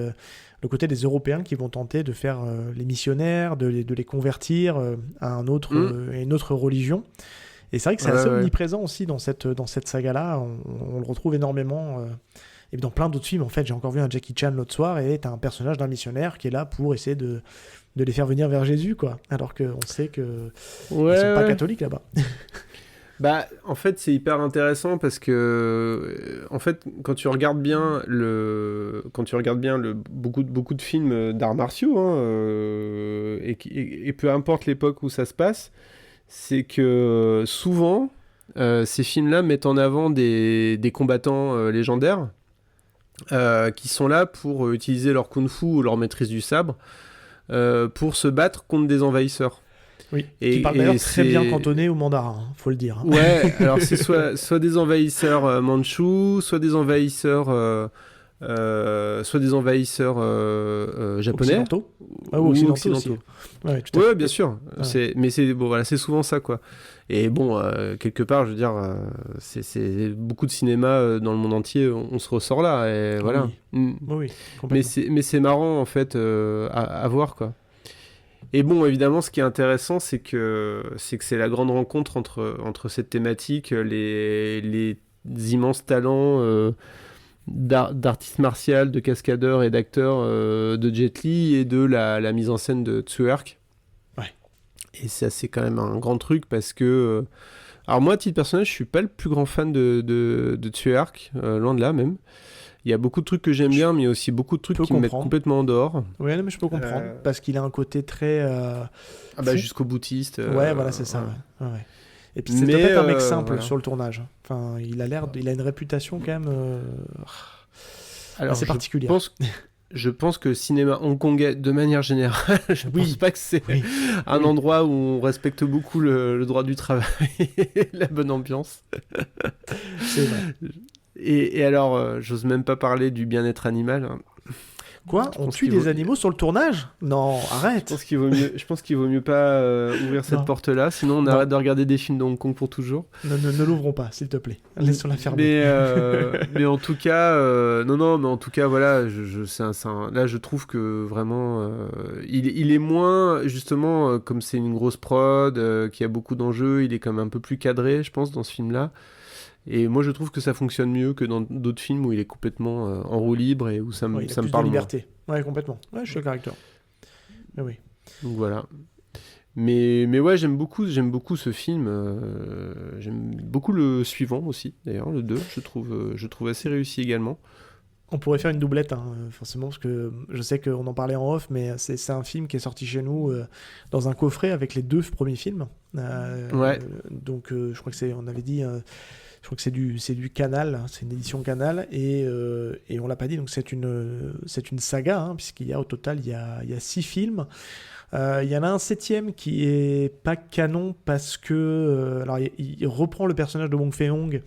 des Européens qui vont tenter de faire les missionnaires, de les convertir à une autre religion. Et c'est vrai que c'est assez omniprésent aussi dans cette saga-là, on le retrouve énormément. Et dans plein d'autres films, en fait, j'ai encore vu un Jackie Chan l'autre soir, et t'as un personnage d'un missionnaire qui est là pour essayer de les faire venir vers Jésus, quoi. Alors qu'on sait qu'ils sont pas catholiques là-bas. En fait, c'est hyper intéressant parce que, en fait, quand tu regardes bien beaucoup de films d'arts martiaux, et peu importe l'époque où ça se passe, c'est que souvent, ces films-là mettent en avant des combattants légendaires qui sont là pour utiliser leur kung-fu ou leur maîtrise du sabre pour se battre contre des envahisseurs. Oui, qui parle d'ailleurs très bien cantonné au mandarin, faut le dire. Ouais, alors c'est soit des envahisseurs mandchous, soit des envahisseurs japonais. Occidentaux. Ou occidentaux. Aussi. Ouais, bien sûr. Ouais. Mais c'est souvent ça, quoi. Et bon, quelque part, je veux dire, c'est beaucoup de cinéma dans le monde entier, on se ressort là, et voilà. Oui, complètement. Mais c'est marrant, en fait, à voir, quoi. Et bon, évidemment, ce qui est intéressant, c'est que c'est la grande rencontre entre cette thématique, les immenses talents d'artistes martiaux, de cascadeurs et d'acteurs de Jet Li et de la mise en scène de Tsuerk. Ouais. Et ça, c'est quand même un grand truc parce que... alors moi, à titre personnel, je suis pas le plus grand fan de Tsuerk, loin de là même. Il y a beaucoup de trucs que j'aime bien, mais il y a aussi beaucoup de trucs qui me mettent complètement en dehors. Oui, mais je peux comprendre, parce qu'il a un côté très... jusqu'au boutiste. Ouais, voilà, c'est ça. Ouais. Et puis c'est peut-être un mec simple sur le tournage. Enfin, il a une réputation quand même assez particulière. Je pense que le cinéma hongkongais, de manière générale, je pense pas que c'est un endroit où on respecte beaucoup le droit du travail et la bonne ambiance. C'est vrai. Et alors, j'ose même pas parler du bien-être animal. Hein. Quoi ? On tue des animaux sur le tournage ? Non, arrête. Je pense qu'il vaut mieux pas ouvrir cette porte-là, sinon on arrête de regarder des films de Hong Kong pour toujours. Ne l'ouvrons pas, s'il te plaît. Laissons-la fermer. Mais en tout cas, mais en tout cas, voilà, là je trouve que vraiment, il est moins, justement, comme c'est une grosse prod, qui a beaucoup d'enjeux, il est quand même un peu plus cadré, je pense, dans ce film-là. Et moi, je trouve que ça fonctionne mieux que dans d'autres films où il est complètement en roue libre et où ça me parle de liberté. Ouais, complètement. Ouais, je suis d'accord avec toi. Mais oui. Donc voilà. Mais ouais, j'aime beaucoup ce film. J'aime beaucoup le suivant aussi, d'ailleurs, le 2. Je trouve assez réussi également. On pourrait faire une doublette, forcément, parce que je sais qu'on en parlait en off, mais c'est un film qui est sorti chez nous dans un coffret avec les 2 premiers films. Ouais. Donc, je crois que on avait dit... je crois que c'est du Canal, c'est une édition Canal, et on l'a pas dit, donc c'est une saga, puisqu'il y a au total il y a 6 films. Il y en a un 7e qui est pas canon parce que alors il reprend le personnage de Wong Fei-hong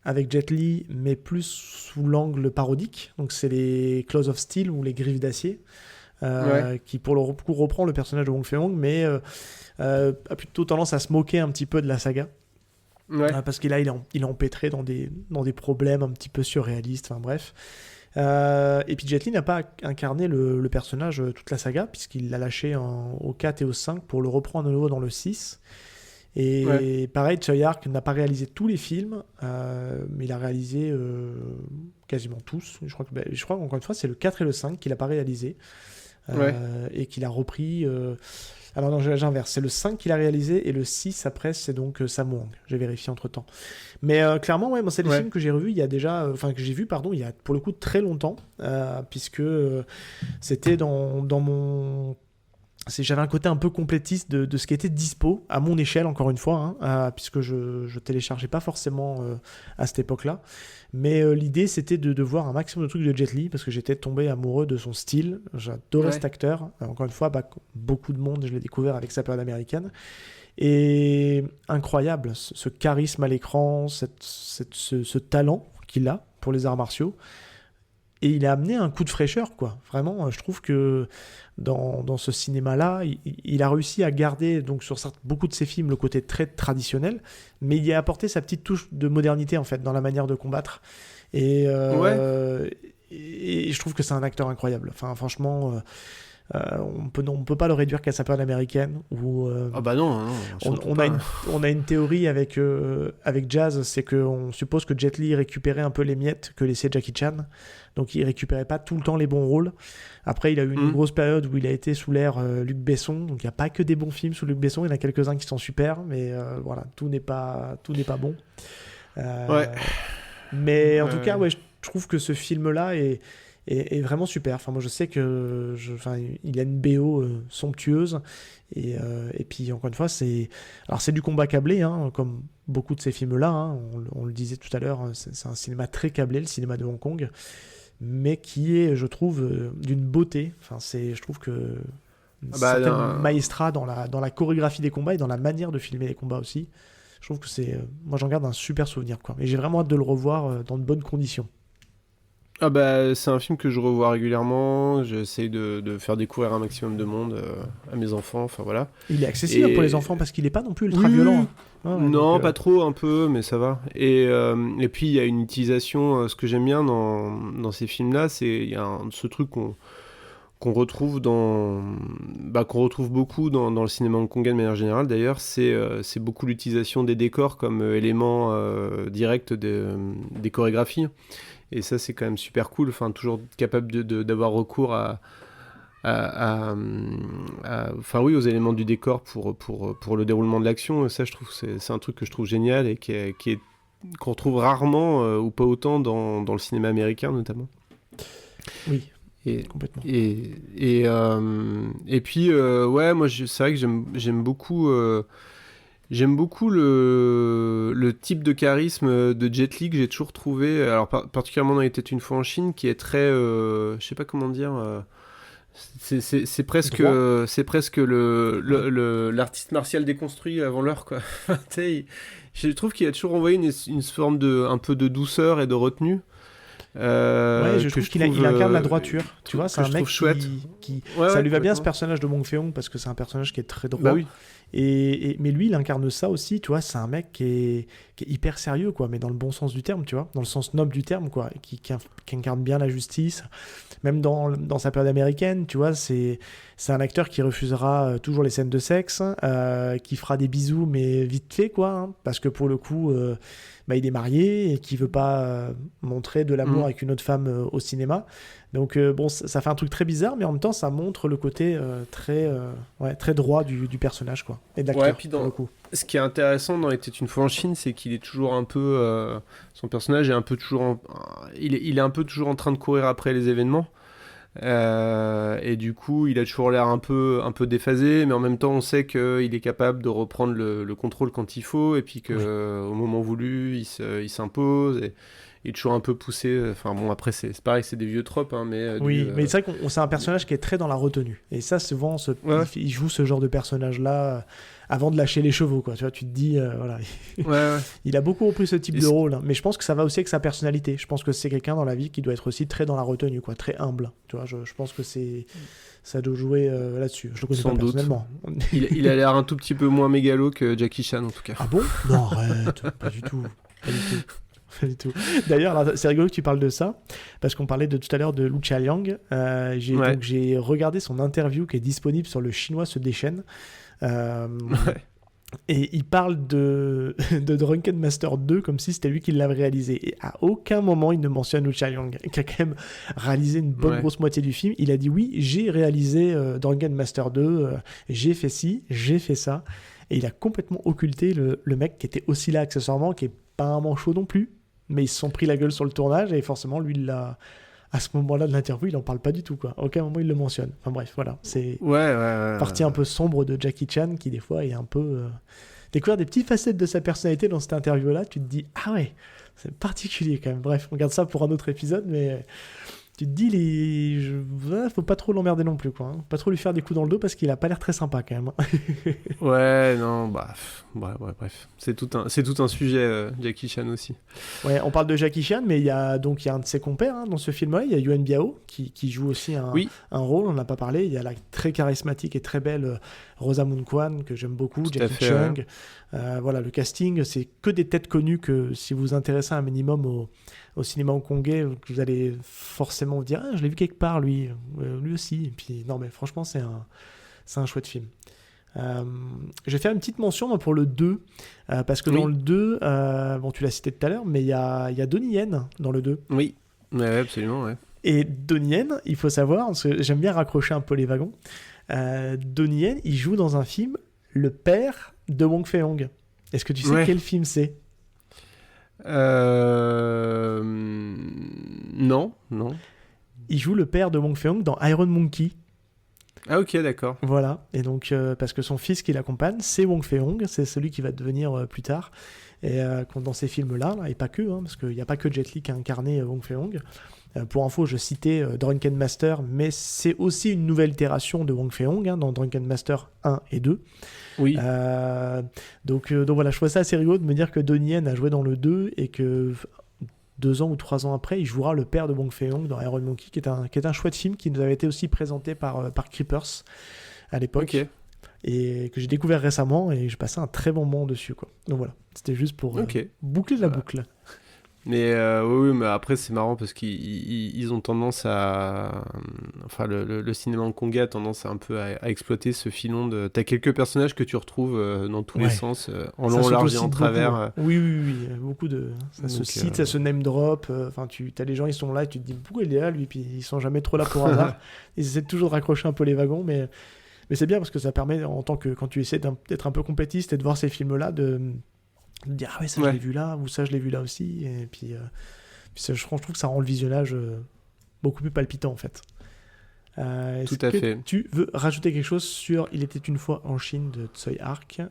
avec Jet Li, mais plus sous l'angle parodique. Donc c'est les Claws of Steel ou les Griffes d'acier, qui pour le coup reprend le personnage de Wong Fei-hong, mais a plutôt tendance à se moquer un petit peu de la saga. Ouais. Parce qu'il est empêtré dans des problèmes un petit peu surréalistes, enfin bref. Et puis Jet Li n'a pas incarné le personnage toute la saga, puisqu'il l'a lâché au 4 et au 5 pour le reprendre de nouveau dans le 6. Et pareil, Tsui Hark n'a pas réalisé tous les films, mais il a réalisé quasiment tous. Je crois qu'encore une fois, c'est le 4 et le 5 qu'il n'a pas réalisé, et qu'il a repris... Alors non, j'inverse, c'est le 5 qu'il a réalisé, et le 6 après, c'est donc Sammo Hung. J'ai vérifié entre-temps. Mais clairement, moi, c'est des films que j'ai revus il y a déjà... que j'ai vu, il y a pour le coup très longtemps, puisque c'était dans mon... j'avais un côté un peu complétiste de ce qui était dispo, à mon échelle, encore une fois, puisque je téléchargeais pas forcément à cette époque-là. Mais l'idée, c'était de voir un maximum de trucs de Jet Li, parce que j'étais tombé amoureux de son style. J'adorais cet acteur. Encore une fois, beaucoup de monde, je l'ai découvert avec sa période américaine. Et incroyable, ce charisme à l'écran, ce talent qu'il a pour les arts martiaux. Et il a amené un coup de fraîcheur, quoi. Vraiment, je trouve que dans ce cinéma-là, il a réussi à garder, donc sur beaucoup de ses films, le côté très traditionnel, mais il y a apporté sa petite touche de modernité, en fait, dans la manière de combattre. Et je trouve que c'est un acteur incroyable. Enfin, franchement... on peut pas le réduire qu'à sa période américaine où Ah bah non, on a une théorie avec Jazz, c'est qu'on suppose que Jet Li récupérait un peu les miettes que laissait Jackie Chan, donc il récupérait pas tout le temps les bons rôles. Après il a eu une grosse période où il a été sous l'ère Luc Besson, donc il y a pas que des bons films sous Luc Besson, il y en a quelques-uns qui sont super, mais voilà, tout n'est pas bon. Mais en tout cas je trouve que ce film là est vraiment super. Enfin, moi, je sais que il a une BO somptueuse. Et puis, encore une fois, c'est du combat câblé, comme beaucoup de ces films-là. On le disait tout à l'heure, c'est un cinéma très câblé, le cinéma de Hong Kong, mais qui est, je trouve, d'une beauté. Enfin, je trouve que certaine maestrat dans la chorégraphie des combats et dans la manière de filmer les combats aussi. Je trouve que moi, j'en garde un super souvenir, quoi. Et j'ai vraiment hâte de le revoir dans de bonnes conditions. Ah bah, c'est un film que je revois régulièrement, j'essaie de faire découvrir un maximum de monde à mes enfants, enfin voilà. Il est accessible pour les enfants parce qu'il n'est pas non plus ultra violent. Non, pas trop, un peu, mais ça va. Et puis il y a une utilisation, ce que j'aime bien dans ces films-là, il y a ce truc qu'on retrouve qu'on retrouve beaucoup dans le cinéma hongkongais de manière générale d'ailleurs, c'est beaucoup l'utilisation des décors comme élément direct des chorégraphies. Et ça, c'est quand même super cool. Enfin, toujours capable d'avoir recours aux éléments du décor pour le déroulement de l'action. Ça, je trouve que c'est un truc que je trouve génial et qu'on retrouve rarement ou pas autant dans le cinéma américain, notamment. Oui, complètement. Et puis, moi, c'est vrai que j'aime beaucoup... J'aime beaucoup le type de charisme de Jet Li que j'ai toujours trouvé, alors particulièrement dans Il était une fois en Chine, qui est très, je sais pas comment dire, c'est presque l'artiste martial déconstruit avant l'heure, quoi. Je trouve qu'il a toujours envoyé une forme un peu de douceur et de retenue. Je trouve qu'il incarne la droiture, tu vois, c'est un mec chouette. Ça lui va bien, ce personnage de Bong Feung, parce que c'est un personnage qui est très droit. Bah oui. Mais lui, il incarne ça aussi, tu vois, c'est un mec qui est hyper sérieux, quoi, mais dans le bon sens du terme, tu vois, dans le sens noble du terme, quoi, qui incarne bien la justice, même dans sa période américaine, tu vois, c'est un acteur qui refusera toujours les scènes de sexe, qui fera des bisous, mais vite fait, quoi, parce que pour le coup, il est marié et qui veut pas montrer de l'amour avec une autre femme au cinéma. Donc ça fait un truc très bizarre, mais en même temps ça montre le côté très droit du personnage, quoi, et de l'acteur, puis pour le coup. Ce qui est intéressant dans Il était une fois en Chine, c'est qu'il est toujours un peu son personnage est un peu toujours il est un peu toujours en train de courir après les événements. Et du coup il a toujours l'air un peu déphasé, mais en même temps on sait qu'il est capable de reprendre le contrôle quand il faut, et puis qu'au moment voulu il s'impose, et il est toujours un peu poussé. Enfin bon, après c'est pareil, c'est des vieux tropes, mais mais c'est vrai que c'est un personnage qui est très dans la retenue, et ça souvent il joue ce genre de personnage là avant de lâcher les chevaux, quoi. Tu vois, tu te dis voilà. Il a beaucoup repris ce type de rôle, mais je pense que ça va aussi avec sa personnalité. Je pense que c'est quelqu'un dans la vie qui doit être aussi très dans la retenue, quoi, très humble, tu vois. Je pense que ça doit jouer là-dessus. Je le connais pas personnellement. Il a l'air un tout petit peu moins mégalo que Jackie Chan, en tout cas. Ah bon? Non, arrête. Pas du tout. Pas du tout. D'ailleurs, là, c'est rigolo que tu parles de ça, parce qu'on parlait tout à l'heure de Lu Chialiang. Donc j'ai regardé son interview qui est disponible sur Le Chinois se déchaîne. Et il parle de Drunken Master 2 comme si c'était lui qui l'avait réalisé. Et à aucun moment il ne mentionne Lu Chialiang, qui a quand même réalisé une bonne grosse moitié du film. Il a dit oui, j'ai réalisé Drunken Master 2, j'ai fait ci, j'ai fait ça. Et il a complètement occulté le mec qui était aussi là accessoirement, qui est pas un manchot non plus, mais ils se sont pris la gueule sur le tournage, et forcément lui il l'a à ce moment-là de l'interview, il en parle pas du tout, quoi. À aucun moment il le mentionne. Enfin bref, voilà, c'est partie un peu sombre de Jackie Chan qui des fois est un peu découvrir des petites facettes de sa personnalité dans cette interview-là. Tu te dis ah ouais, c'est particulier quand même. Bref, on garde ça pour un autre épisode, mais tu te dis faut pas trop l'emmerder non plus, quoi. Hein. Pas trop lui faire des coups dans le dos parce qu'il a pas l'air très sympa quand même. Ouais, non, bref. C'est tout un sujet, Jackie Chan aussi. Ouais, on parle de Jackie Chan, mais il y a un de ses compères dans ce film-là. Il y a Yuan Biao qui joue aussi un rôle. On n'en a pas parlé. Il y a la très charismatique et très belle Rosamund Kwan que j'aime beaucoup, Jackie Chung. Ouais. Voilà, le casting, c'est que des têtes connues que si vous vous intéressez un minimum au cinéma hongkongais, vous allez forcément vous dire je l'ai vu quelque part lui aussi. Et puis non mais franchement c'est un chouette film. Je vais faire une petite mention pour le 2 parce que dans le 2 tu l'as cité tout à l'heure, mais il y a Donnie Yen dans le 2. Oui, ouais, absolument, ouais. Et Donnie Yen, il faut savoir, parce que j'aime bien raccrocher un peu les wagons, Donnie Yen, il joue dans un film le père de Wong Fei-hong. Est-ce que tu sais quel film c'est ? Non. Il joue le père de Wong Fei-hong dans Iron Monkey. Ah ok, d'accord. Voilà, et donc parce que son fils qui l'accompagne, c'est Wong Fei-hong, c'est celui qui va devenir plus tard, et dans ces films-là, et pas que, parce qu'il n'y a pas que Jet Li qui a incarné Wong Fei-hong. Pour info, je citais Drunken Master, mais c'est aussi une nouvelle itération de Wong Fei-hong dans Drunken Master 1 et 2. Oui. Donc voilà, je trouvais ça assez rigolo de me dire que Donnie Yen a joué dans le 2 et que 2 ans ou 3 ans après, il jouera le père de Wong Fei-hong dans Iron Monkey, qui est un chouette film qui nous avait été aussi présenté par Creepers à l'époque. Okay. Et que j'ai découvert récemment et j'ai passé un très bon moment dessus, quoi. Donc voilà, c'était juste pour boucler la boucle. Mais oui, mais après c'est marrant parce qu'ils ont tendance à... Enfin, le cinéma hongkongais a tendance un peu à exploiter ce filon de... T'as quelques personnages que tu retrouves dans tous les sens, en long, en large et en travers. Beaucoup, oui, beaucoup de... Ça se cite, ça se name drop. Enfin, t'as les gens, ils sont là et tu te dis pourquoi il est là, lui, puis ils sont jamais trop là pour hasard. Ils essaient toujours de raccrocher un peu les wagons, mais c'est bien parce que ça permet, en tant que... Quand tu essaies d'être un peu complétiste et de voir ces films-là, de dire ah ouais ça je l'ai vu là ou ça je l'ai vu là aussi, et puis je trouve que ça rend le visionnage beaucoup plus palpitant en fait. Tout à fait. Tu veux rajouter quelque chose sur Il était une fois en Chine de Tsui Hark?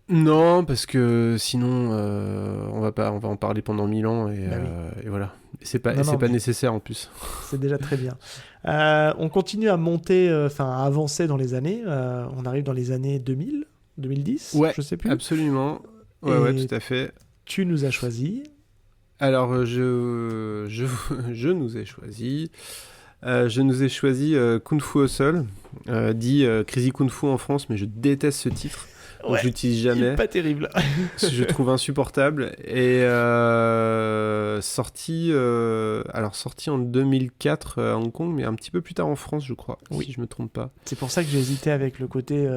Non, parce que sinon on va en parler pendant 1000 ans et voilà. C'est pas nécessaire en plus. C'est déjà très bien. On continue à monter, à avancer dans les années. On arrive dans les années 2000, 2010, je sais plus. Absolument. Ouais, tout à fait. Tu nous as choisi. Alors, je nous ai choisi. Je nous ai choisi Kung Fu Hustle, dit Crazy Kung Fu en France, mais je déteste ce titre. Donc je l'utilise jamais. Il est pas terrible. Je trouve insupportable. Et sorti en 2004 à Hong Kong, mais un petit peu plus tard en France, je crois, si je me trompe pas. C'est pour ça que j'ai hésité avec le côté...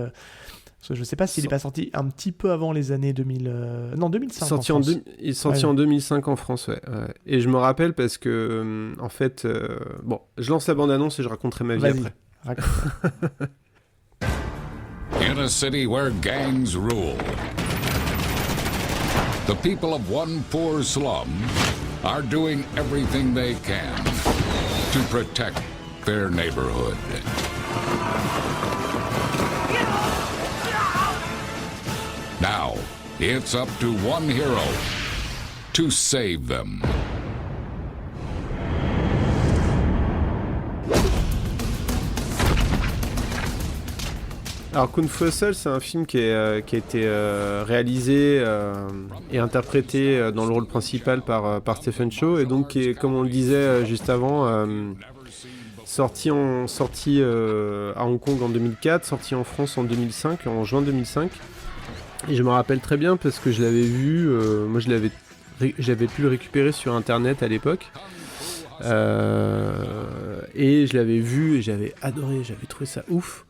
Je ne sais pas s'il n'est pas sorti un petit peu avant les années 2000... Non, 2005 en France. Il est sorti en 2005 en France, ouais. Et je me rappelle parce que, en fait... je lance la bande-annonce et je raconterai ma vie après. Raconte. In a city where gangs rule, the people of one poor slum are doing everything they can to protect their neighborhood. Now, it's up to one hero to save them. Alors Kung Fu Hustle, c'est un film qui a été réalisé et interprété dans le rôle principal par Stephen Chow, et donc qui est, comme on le disait juste avant, sorti à Hong Kong en 2004, sorti en France en 2005, en juin 2005. Et je me rappelle très bien parce que je l'avais vu, moi j'avais pu le récupérer sur internet à l'époque, et je l'avais vu et j'avais adoré, j'avais trouvé ça ouf.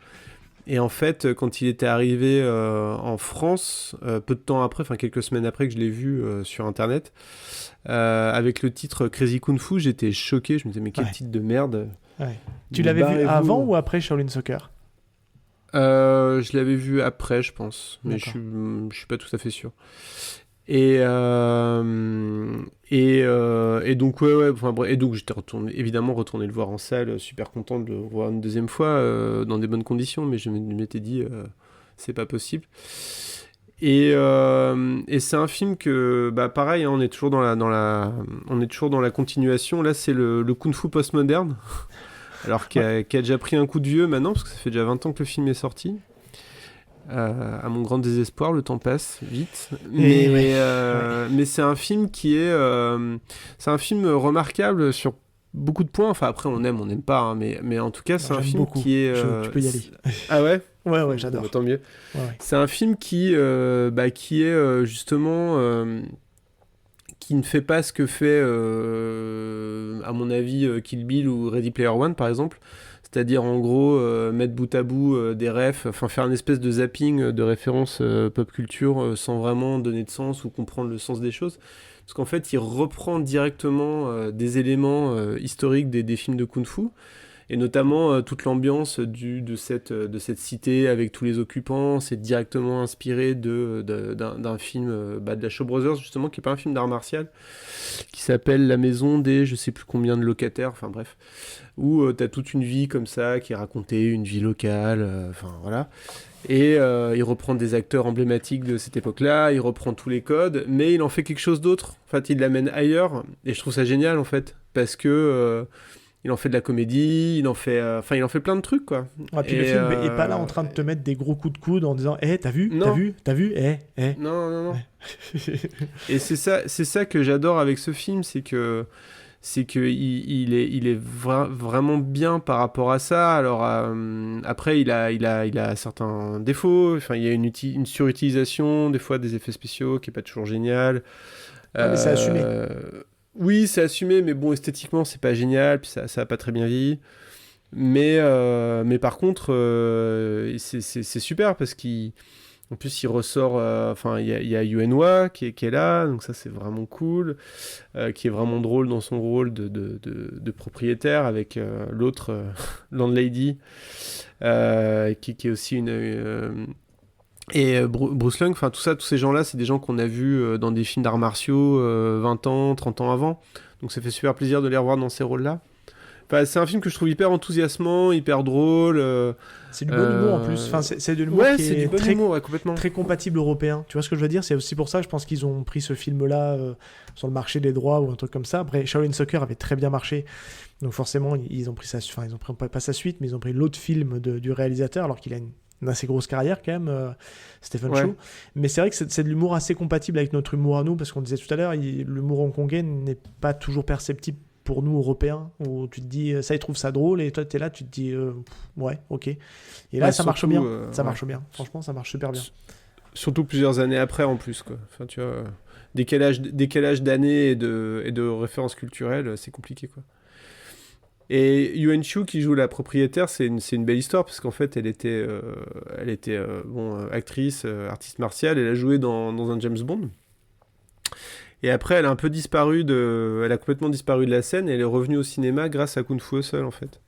Et en fait, quand il était arrivé en France, peu de temps après, enfin quelques semaines après que je l'ai vu sur internet, avec le titre Crazy Kung Fu, j'étais choqué, je me disais mais quel titre de merde. Tu l'avais vu avant ou après Shaolin Soccer? Je l'avais vu après, je pense, mais je suis pas tout à fait sûr. Et donc et donc j'étais évidemment retourné le voir en salle, super content de le voir une deuxième fois dans des bonnes conditions, mais je m'étais dit c'est pas possible. Et c'est un film que pareil, hein, on est toujours dans la continuation. Là c'est le kung-fu postmoderne, alors qui a déjà pris un coup de vieux maintenant parce que ça fait déjà 20 ans que le film est sorti. À mon grand désespoir, le temps passe vite, mais c'est un film qui est c'est un film remarquable sur beaucoup de points. Enfin après on n'aime pas, hein, mais en tout cas c'est un film beaucoup. Qui est tu peux y aller. Ah ouais j'adore. Tant mieux. Ouais. C'est un film qui est justement qui ne fait pas ce que fait à mon avis Kill Bill ou Ready Player One par exemple. C'est-à-dire en gros mettre bout à bout des refs, enfin faire une espèce de zapping de références pop culture sans vraiment donner de sens ou comprendre le sens des choses. Parce qu'en fait, il reprend directement des éléments historiques des films de kung-fu, et notamment toute l'ambiance de cette cité avec tous les occupants. C'est directement inspiré d'un film de la Shaw Brothers, justement, qui n'est pas un film d'art martial, qui s'appelle La Maison des je sais plus combien de locataires, enfin bref, où t'as toute une vie comme ça qui est racontée, une vie locale, enfin voilà. Et il reprend des acteurs emblématiques de cette époque-là, il reprend tous les codes, mais il en fait quelque chose d'autre. En fait, il l'amène ailleurs, et je trouve ça génial en fait, parce que il en fait de la comédie, il en fait plein de trucs quoi. Ouais, puis le film est pas là en train de te mettre des gros coups de coude en disant t'as vu, Non. Et c'est ça que j'adore avec ce film, c'est que il est vraiment bien par rapport à ça. Alors après il a certains défauts, enfin il y a une surutilisation des fois des effets spéciaux qui est pas toujours génial. Mais c'est assumé. Oui, c'est assumé, mais bon, esthétiquement, c'est pas génial, puis ça a pas très bien vieilli. Mais par contre, c'est super parce qu'en plus, il ressort. Enfin, il y a Yuen Wah qui est là, donc ça, c'est vraiment cool. Qui est vraiment drôle dans son rôle de propriétaire avec l'autre landlady, qui est aussi une. Et Bruce Lung, enfin tout ça, tous ces gens-là, c'est des gens qu'on a vus dans des films d'arts martiaux 20 ans, 30 ans avant. Donc ça fait super plaisir de les revoir dans ces rôles-là. Enfin, c'est un film que je trouve hyper enthousiasmant, hyper drôle. C'est du bon humour en plus. Enfin, c'est de l'humour qui est très, humour, complètement. Très compatible européen. Tu vois ce que je veux dire ? C'est aussi pour ça que je pense qu'ils ont pris ce film-là sur le marché des droits ou un truc comme ça. Après, Shaolin Soccer avait très bien marché. Donc forcément, ils ont pris ça. Enfin, ils ont pris pas sa suite, mais ils ont pris l'autre film du réalisateur, alors qu'il a une assez grosse carrière quand même, Stephen Chow. Mais c'est vrai que c'est de l'humour assez compatible avec notre humour à nous, parce qu'on disait tout à l'heure, l'humour hongkongais n'est pas toujours perceptible pour nous Européens, où tu te dis ça, ils trouvent ça drôle, et toi t'es là, tu te dis ouais, ok. Et là ça marche bien, marche bien. Franchement, ça marche super bien. Surtout plusieurs années après en plus, quoi. Enfin, tu vois, décalage d'années et de références culturelles, c'est compliqué, quoi. Et Yuan Chu qui joue la propriétaire, c'est une belle histoire parce qu'en fait elle était actrice, artiste martiale, elle a joué dans un James Bond. Et après elle a complètement disparu de la scène et elle est revenue au cinéma grâce à Kung Fu Hustle en fait.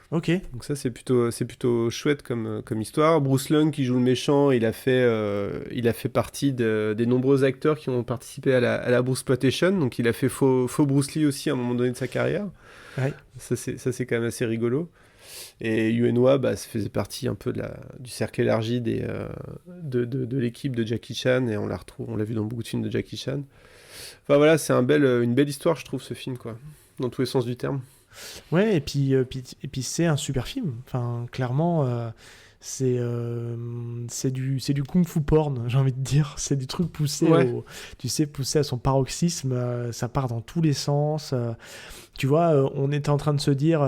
Ok. Donc ça c'est plutôt chouette comme histoire. Bruce Lung qui joue le méchant, il a fait partie des nombreux acteurs qui ont participé à la Bruceploitation, donc il a fait faux Bruce Lee aussi à un moment donné de sa carrière. Ouais. Ça c'est quand même assez rigolo. Et Yuen Wah, ça faisait partie un peu du cercle élargi de l'équipe de Jackie Chan, et on l'a vu dans beaucoup de films de Jackie Chan. Enfin voilà, c'est une belle histoire, je trouve, ce film, quoi, dans tous les sens du terme. Ouais, et puis c'est un super film. Enfin, clairement, c'est du kung-fu porn, j'ai envie de dire. C'est du truc poussé, poussé à son paroxysme. Ça part dans tous les sens. Tu vois, on était en train de se dire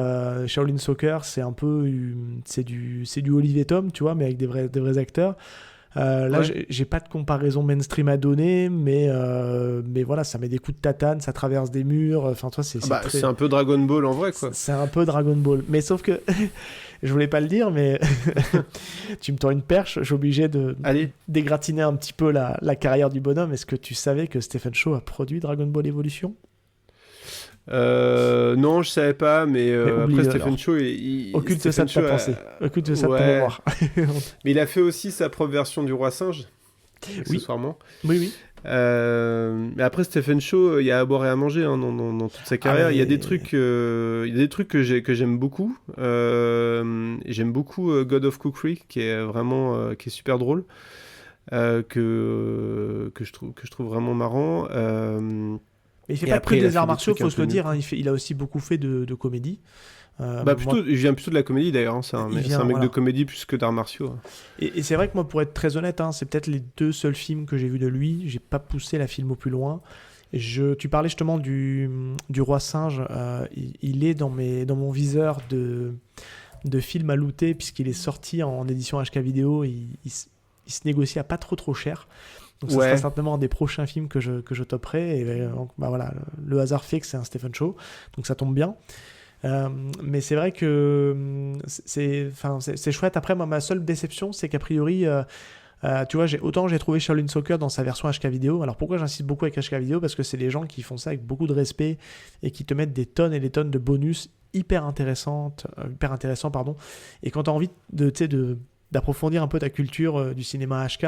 Shaolin Soccer, c'est un peu c'est du Olivier Tom, tu vois, mais avec des vrais acteurs. Là, j'ai pas de comparaison mainstream à donner, mais voilà, ça met des coups de tatane, ça traverse des murs. Enfin, toi, c'est un peu Dragon Ball en vrai, quoi. C'est un peu Dragon Ball, mais sauf que je voulais pas le dire, mais tu me tends une perche. Je suis obligé de dégratiner un petit peu la carrière du bonhomme. Est-ce que tu savais que Stephen Chow a produit Dragon Ball Evolution ? Non, je savais pas, mais après Stephen Chow, occulte ça de ta pensée, occulte ça de ta mémoire. Mais il a fait aussi sa propre version du Roi Singe, accessoirement. Oui. Mais après Stephen Chow, il y a à boire et à manger dans toute sa carrière. Il y a des trucs que j'aime beaucoup. Et j'aime beaucoup God of Cookery, qui est super drôle, que je trouve vraiment marrant. Mais il fait pas que des arts martiaux, faut se le dire. Hein, il a aussi beaucoup fait de comédie. Il vient plutôt de la comédie d'ailleurs. Hein, c'est un mec de comédie plus que d'arts martiaux. Et c'est vrai que moi, pour être très honnête, c'est peut-être les 2 seuls films que j'ai vus de lui. J'ai pas poussé la film au plus loin. Tu parlais justement du Roi Singe. Il est dans mon viseur de films à looter, puisqu'il est sorti en édition HK vidéo. Il se négocie à pas trop cher. Donc ça sera certainement un des prochains films que je toperai. Et voilà, le hasard fait que c'est un Stephen Chow, donc ça tombe bien. Mais c'est vrai que c'est chouette. Après, moi, ma seule déception, c'est qu'a priori, tu vois, j'ai trouvé Shaolin Soccer dans sa version HK vidéo. Alors pourquoi j'insiste beaucoup avec HK vidéo ? Parce que c'est des gens qui font ça avec beaucoup de respect et qui te mettent des tonnes et des tonnes de bonus hyper intéressants, Et quand tu as envie d'approfondir un peu ta culture du cinéma HK,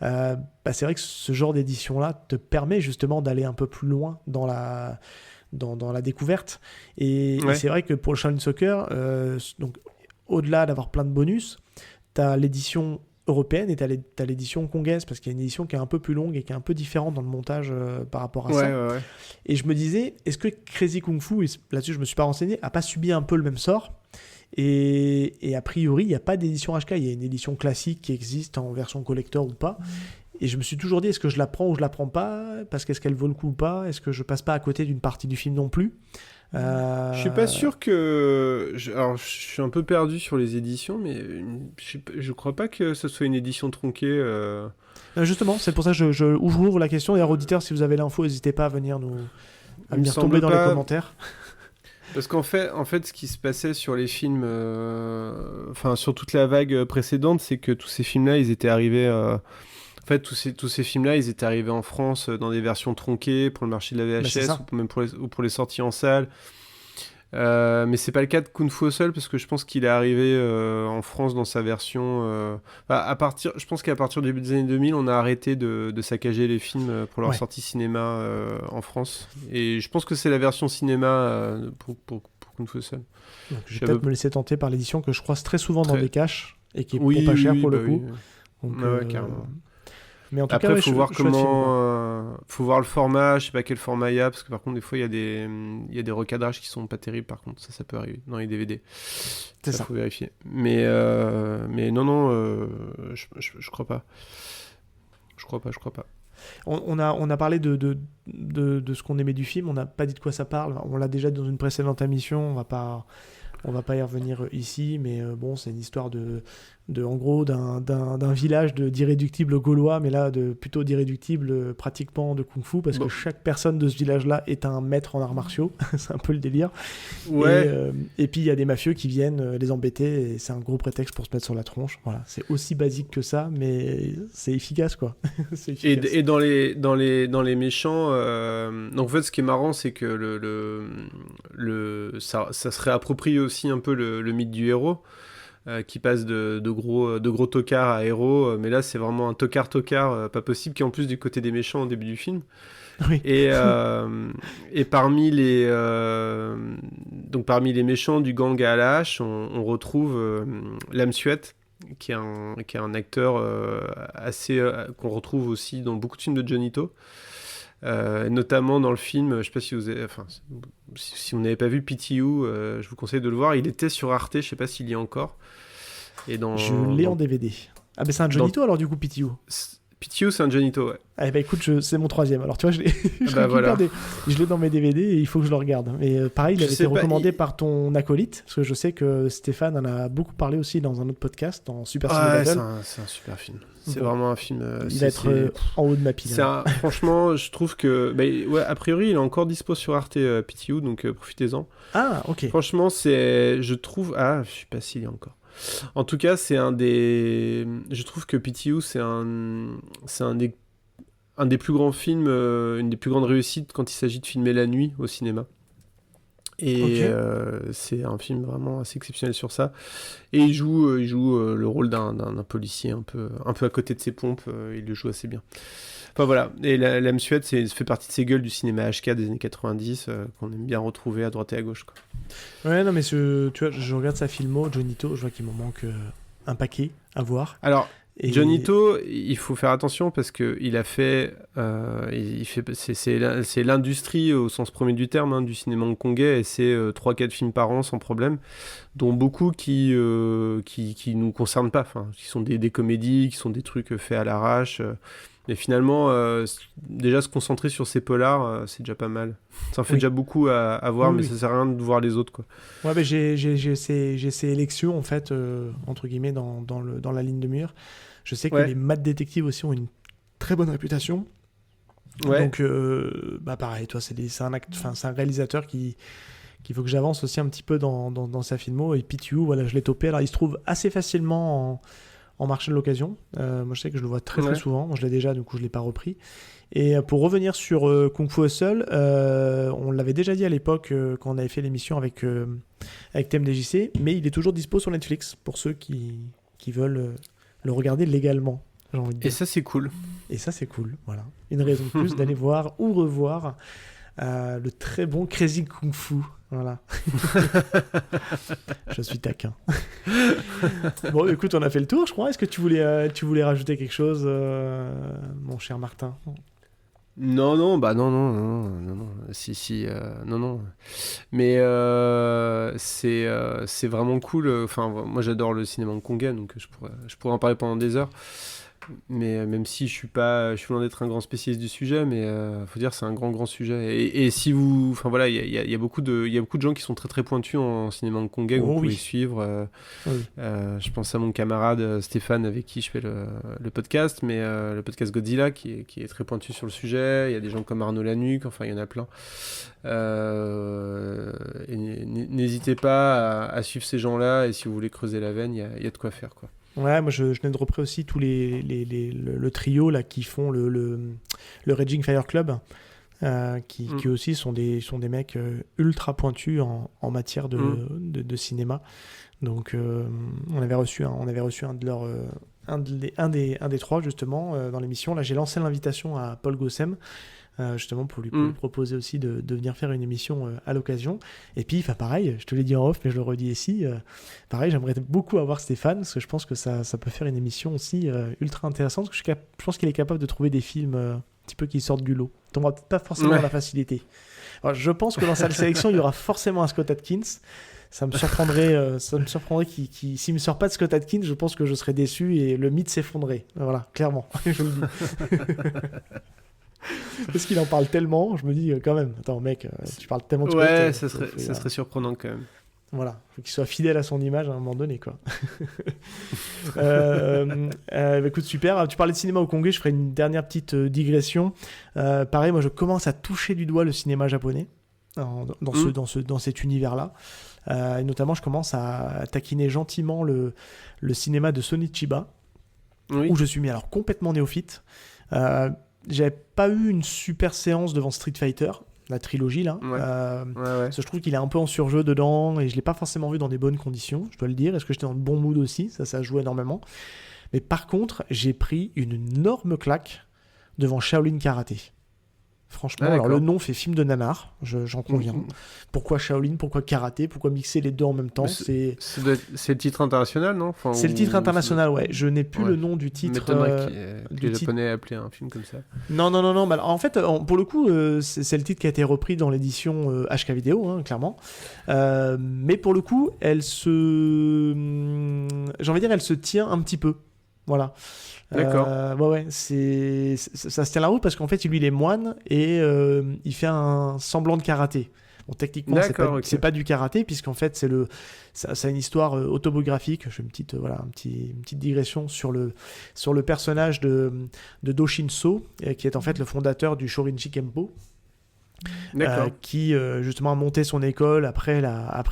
c'est vrai que ce genre d'édition-là te permet justement d'aller un peu plus loin dans la découverte. Et c'est vrai que pour le Shaolin Soccer, donc, au-delà d'avoir plein de bonus, tu as l'édition européenne et tu as l'édition congaise, parce qu'il y a une édition qui est un peu plus longue et qui est un peu différente dans le montage par rapport à ça. Ouais. Et je me disais, est-ce que Crazy Kung Fu, et là-dessus je me suis pas renseigné, a pas subi un peu le même sort ? Et a priori, il n'y a pas d'édition HK, il y a une édition classique qui existe en version collector ou pas. Et je me suis toujours dit, est-ce que je la prends ou je la prends pas ? Parce qu'est-ce qu'elle vaut le coup ou pas ? Est-ce que je passe pas à côté d'une partie du film non plus ? Je suis pas sûr que... Alors, je suis un peu perdu sur les éditions, mais je crois pas que ce soit une édition tronquée. Justement, c'est pour ça que je ouvre la question. Et auditeurs, si vous avez l'info, n'hésitez pas à venir tomber dans les commentaires. Parce qu'en fait, ce qui se passait sur les films, sur toute la vague précédente, c'est que tous ces films-là, ils étaient arrivés... En fait, tous ces films-là, ils étaient arrivés en France dans des versions tronquées pour le marché de la VHS ou même pour les sorties en salle. Mais c'est pas le cas de Kung Fu Hustle, parce que je pense qu'il est arrivé en France dans sa version... je pense qu'à partir du début des années 2000, on a arrêté de saccager les films pour leur sortie cinéma en France. Et je pense que c'est la version cinéma pour Kung Fu Hustle. Donc, je vais peut-être me laisser tenter par l'édition que je croise très souvent dans des caches et qui est pas cher pour le coup. Donc, carrément. Mais en tout après, cas, faut voir faut voir le format. Je sais pas quel format il y a, parce que par contre, des fois, il y a des recadrages qui sont pas terribles. Par contre, ça peut arriver dans les DVD. C'est ça. Faut vérifier. Mais non, je crois pas. Je crois pas. On a parlé de ce qu'on aimait du film. On n'a pas dit de quoi ça parle. On l'a déjà dit dans une précédente émission. On va pas y revenir ici, mais c'est une histoire en gros d'un village d'irréductibles gaulois, mais là plutôt d'irréductibles pratiquement de kung-fu, parce que chaque personne de ce village-là est un maître en arts martiaux. C'est un peu le délire. Ouais. Et puis il y a des mafieux qui viennent les embêter, et c'est un gros prétexte pour se mettre sur la tronche. Voilà, c'est aussi basique que ça, mais c'est efficace, quoi. C'est efficace. Et dans les méchants, donc en fait, ce qui est marrant, c'est que ça serait approprié aussi un peu le mythe du héros, qui passe de gros tocards à héros, mais là c'est vraiment un tocard pas possible, qui est en plus du côté des méchants au début du film. Oui. Et parmi les méchants du gang à la hache, on retrouve Lam Suet, qui est un acteur qu'on retrouve aussi dans beaucoup de films de Johnny To. Notamment dans le film, je sais pas si vous avez, si vous n'avez pas vu PTU, je vous conseille de le voir. Il était sur Arte, je sais pas s'il y est encore. Je l'ai en DVD. Ah, mais c'est un Johnny To alors, du coup, PTU. PTU, c'est un Johnny To, ouais. Ah, bah écoute, c'est mon 3e. Alors tu vois, je l'ai dans mes DVD et il faut que je le regarde. Mais pareil, il avait été recommandé par ton acolyte, parce que je sais que Stéphane en a beaucoup parlé aussi dans un autre podcast, dans Super Ciné Battle. C'est un super film. C'est vraiment un film. Il va être en haut de ma pile. Franchement, je trouve que, a priori, il est encore dispo sur Arte PTU, donc profitez-en. Ah, ok. Franchement, je trouve, je sais pas s'il y a encore. En tout cas, je trouve que PTU, c'est un des plus grands films, une des plus grandes réussites quand il s'agit de filmer la nuit au cinéma. Et c'est un film vraiment assez exceptionnel sur ça. Et il joue le rôle d'un policier un peu à côté de ses pompes. Il le joue assez bien. Enfin voilà. Et l'âme suède, ça fait partie de ces gueules du cinéma HK des années 90 qu'on aime bien retrouver à droite et à gauche, quoi. Ouais, non, mais tu vois, je regarde sa filmo, Johnito, je vois qu'il m'en manque un paquet à voir. Alors, Johnito, il faut faire attention parce que il a fait, c'est l'industrie au sens premier du terme du cinéma hongkongais, et c'est 3-4 films par an sans problème, dont beaucoup qui nous concernent pas, qui sont des comédies, qui sont des trucs faits à l'arrache. Mais finalement, déjà se concentrer sur ces polars, c'est déjà pas mal. Ça en fait déjà beaucoup à voir, mais ça sert à rien de voir les autres, quoi. Ouais, mais j'ai ces élections, en fait, entre guillemets, dans la ligne de mire. Je sais que les Mad Detectives aussi ont une très bonne réputation. Ouais. Donc, pareil, toi, c'est un réalisateur qu'il faut que j'avance aussi un petit peu dans sa filmo. Et Pitu, voilà, je l'ai topé. Alors, il se trouve assez facilement en marché de l'occasion. Moi, je sais que je le vois très souvent. Moi, je l'ai déjà, du coup, je ne l'ai pas repris. Et pour revenir sur Kung Fu Hustle, on l'avait déjà dit à l'époque quand on avait fait l'émission avec TMDJC, mais il est toujours dispo sur Netflix pour ceux qui veulent le regarder légalement, j'ai envie de dire. Et ça, c'est cool. Et ça, c'est cool, voilà. Une raison de plus d'aller voir ou revoir le très bon Crazy Kung Fu. Voilà. Je suis taquin. Bon, écoute, on a fait le tour, je crois. Est-ce que tu voulais rajouter quelque chose, mon cher Martin ? Non. Non. Mais c'est vraiment cool. Enfin, moi, j'adore le cinéma hongkongais, donc je pourrais en parler pendant des heures. Mais même si je suis loin d'être un grand spécialiste du sujet, mais faut dire c'est un grand sujet. Et si vous, enfin voilà, il y a beaucoup de gens qui sont très très pointus en cinéma hongkongais que vous pouvez suivre. Je pense à mon camarade Stéphane avec qui je fais le podcast, mais le podcast Godzilla qui est très pointu sur le sujet. Il y a des gens comme Arnaud Lanuc, enfin il y en a plein. Et n'hésitez pas à suivre ces gens-là, et si vous voulez creuser la veine, il y a de quoi faire, quoi. Ouais, moi je venais de repris aussi tous le trio là qui font le Raging Fire Club, qui aussi sont des mecs ultra pointus en matière de cinéma. Donc on avait reçu un de leurs un des trois justement dans l'émission. Là, j'ai lancé l'invitation à Paul Gossem. Justement pour lui proposer aussi de venir faire une émission à l'occasion. Et puis pareil, je te l'ai dit en off mais je le redis ici, pareil, j'aimerais beaucoup avoir Stéphane parce que je pense que ça peut faire une émission aussi ultra intéressante, parce que je pense qu'il est capable de trouver des films un petit peu qui sortent du lot. Tu n'auras peut-être pas forcément la facilité. Alors, je pense que dans sa sélection il y aura forcément un Scott Adkins. Ça me surprendrait s'il me sort pas de Scott Adkins, je pense que je serais déçu et le mythe s'effondrerait. Voilà, clairement, je le dis. Parce qu'il en parle tellement, je me dis quand même, attends mec, tu parles tellement de Scott. Ouais, ça serait surprenant quand même. Voilà, faut qu'il soit fidèle à son image à un moment donné, quoi. Écoute, super. Tu parlais de cinéma hongkongais, je ferai une dernière petite digression. Pareil, moi je commence à toucher du doigt le cinéma japonais dans cet univers-là. Et notamment, je commence à taquiner gentiment le cinéma de Sonny Chiba, où je suis mis alors complètement néophyte. J'avais pas eu une super séance devant Street Fighter, la trilogie là. Parce que je trouve qu'il est un peu en surjeu dedans et je l'ai pas forcément vu dans des bonnes conditions, je dois le dire. Est-ce que j'étais dans le bon mood aussi ? Ça joue énormément. Mais par contre, j'ai pris une énorme claque devant Shaolin Karaté. Franchement, alors le nom fait film de nanar, j'en conviens. Pourquoi Shaolin, pourquoi Karaté, pourquoi mixer les deux en même temps ? C'est le titre international, non ? C'est le titre international, ouais. Je n'ai plus le nom du titre. Que les Japonais aient appelé un film comme ça. Non. Bah, en fait, pour le coup, c'est le titre qui a été repris dans l'édition HK Vidéo, clairement. Mais pour le coup, elle se tient un petit peu. Voilà. D'accord. Ça se tient la route parce qu'en fait, lui, il est moine et il fait un semblant de karaté. Bon, techniquement, c'est pas du karaté, puisqu'en fait, ça a une histoire autobiographique. Je fais une petite digression sur le personnage de Do Shin-so, qui est en fait le fondateur du Shorinji Kempo. Qui justement a monté son école après la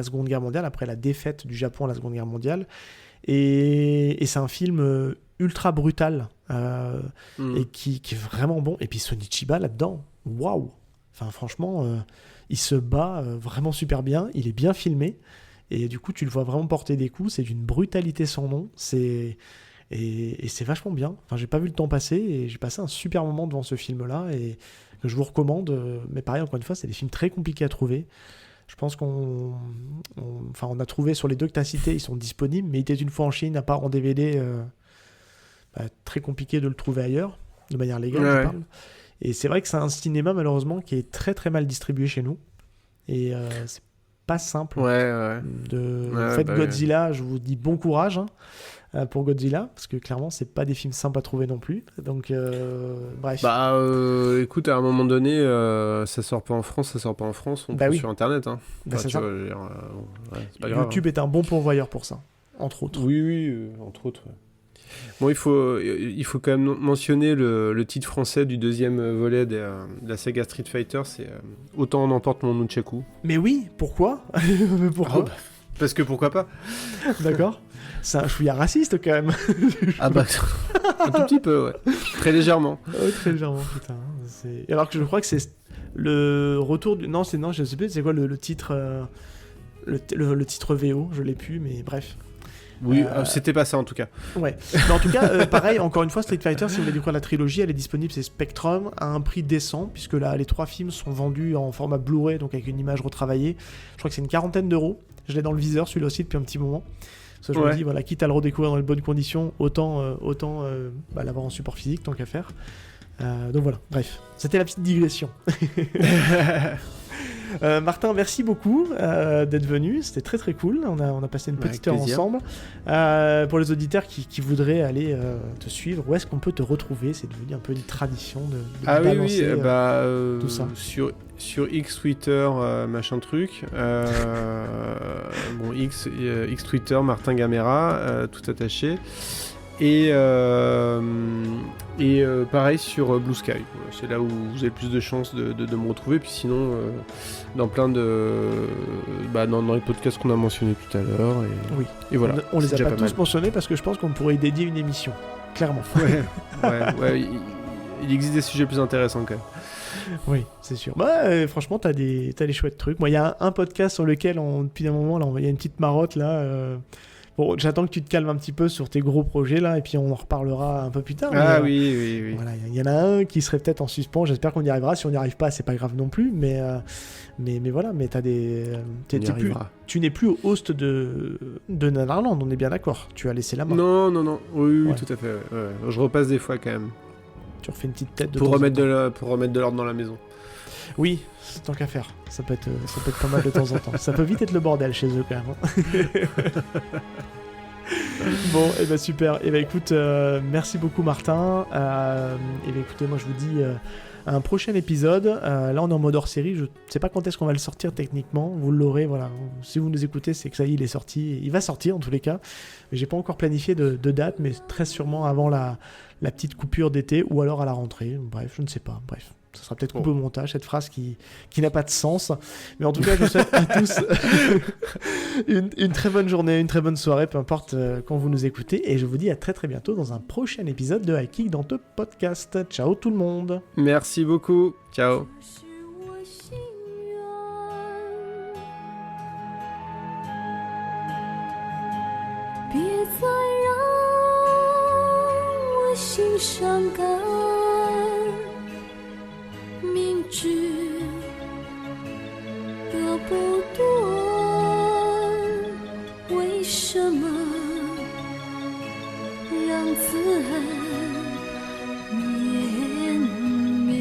Seconde Guerre mondiale, après la défaite du Japon à la Seconde Guerre mondiale. Et c'est un film ultra brutal et qui est vraiment bon. Et puis Sonny Chiba là-dedans, waouh! Enfin, franchement, il se bat vraiment super bien, il est bien filmé, et du coup tu le vois vraiment porter des coups, c'est d'une brutalité sans nom, et c'est vachement bien. Enfin, j'ai pas vu le temps passer, et j'ai passé un super moment devant ce film-là, et que je vous recommande, mais pareil, encore une fois, c'est des films très compliqués à trouver. Je pense on a trouvé sur les deux que tu as cités, ils sont disponibles, mais il était une fois en Chine, à part en DVD, très compliqué de le trouver ailleurs, de manière légale, je parle. Et c'est vrai que c'est un cinéma, malheureusement, qui est très très mal distribué chez nous. Et c'est pas simple. Godzilla, je vous dis bon courage pour Godzilla, parce que clairement, c'est pas des films simples à trouver non plus. Donc, bref. Écoute, à un moment donné, ça sort pas en France, on prend sur Internet. Hein. C'est ça. C'est pas grave. YouTube est un bon pourvoyeur pour ça, entre autres. Oui, entre autres. Bon, il faut quand même mentionner le titre français du deuxième volet de la saga Street Fighter, c'est Autant en emporte mon nunchaku. Mais oui, pourquoi Pourquoi Parce que pourquoi pas. D'accord. C'est un chouïa raciste quand même. Un tout petit peu, ouais. Très légèrement. Très légèrement, putain. Alors que je crois que c'est le retour du... Non, je sais plus, c'est quoi le titre... Le titre VO, je l'ai plus, mais bref. Oui, c'était pas ça en tout cas. Ouais. Mais en tout cas, pareil, encore une fois, Street Fighter, si vous voulez découvrir la trilogie, elle est disponible chez Spectrum à un prix décent, puisque là, les 3 films sont vendus en format Blu-ray, donc avec une image retravaillée. Je crois que c'est une 40aine d'euros. Je l'ai dans le viseur, celui-là aussi, depuis un petit moment. Parce que je me dis, voilà, quitte à le redécouvrir dans les bonnes conditions, autant l'avoir en support physique, tant qu'à faire. Donc voilà, bref. C'était la petite digression. Martin, merci beaucoup d'être venu, c'était très très cool, on a passé une petite heure ensemble. Pour les auditeurs qui voudraient aller te suivre, où est-ce qu'on peut te retrouver? C'est devenu un peu une tradition de balancer tout ça. Sur X Twitter, machin truc, X Twitter, Martin Gamera, tout attaché. Et pareil sur Blue Sky, c'est là où vous avez le plus de chances de me retrouver. Puis sinon, dans plein dans les podcasts qu'on a mentionnés tout à l'heure. Et voilà. On les a pas tous mentionnés parce que je pense qu'on pourrait y dédier une émission, clairement. Il existe des sujets plus intéressants quand même. Oui, c'est sûr. Franchement, t'as des chouettes trucs. Moi, il y a un podcast sur lequel, depuis un moment, là, il y a une petite marotte là. Bon, j'attends que tu te calmes un petit peu sur tes gros projets là, et puis on en reparlera un peu plus tard. Oui. Voilà, il y en a un qui serait peut-être en suspens. J'espère qu'on y arrivera. Si on n'y arrive pas, c'est pas grave non plus. Mais voilà, mais t'as des. Tu n'es plus au host de Nanarland, on est bien d'accord. Tu as laissé la main. Non. Oui, tout à fait. Ouais. Je repasse des fois quand même. Tu refais une petite tête pour remettre de l'ordre dans la maison. Oui, tant qu'à faire. Ça peut être pas mal de temps en temps. Ça peut vite être le bordel chez eux quand même. Bon, et super. Et écoute, merci beaucoup Martin. Écoutez, moi je vous dis à un prochain épisode. Là on est en mode hors série. Je sais pas quand est-ce qu'on va le sortir techniquement. Vous l'aurez, voilà. Si vous nous écoutez, c'est que ça y est, il est sorti. Il va sortir en tous les cas. Mais j'ai pas encore planifié de date, mais très sûrement avant la petite coupure d'été ou alors à la rentrée. Bref, je ne sais pas. Bref. Ça sera peut-être coupé au montage, cette phrase qui n'a pas de sens. Mais en tout cas, je vous souhaite à tous une très bonne journée, une très bonne soirée, peu importe quand vous nous écoutez. Et je vous dis à très très bientôt dans un prochain épisode de High Kick dans te podcast. Ciao tout le monde. Merci beaucoup. Ciao.明知得不多，为什么让自恨绵绵？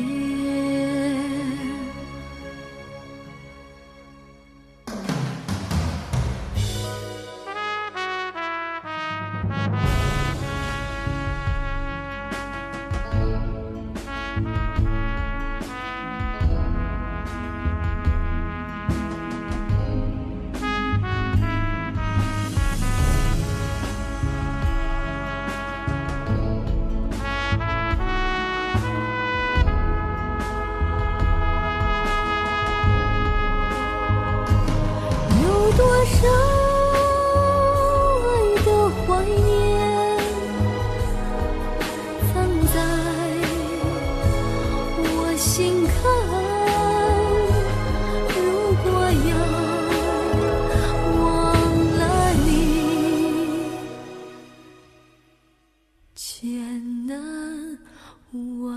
不完。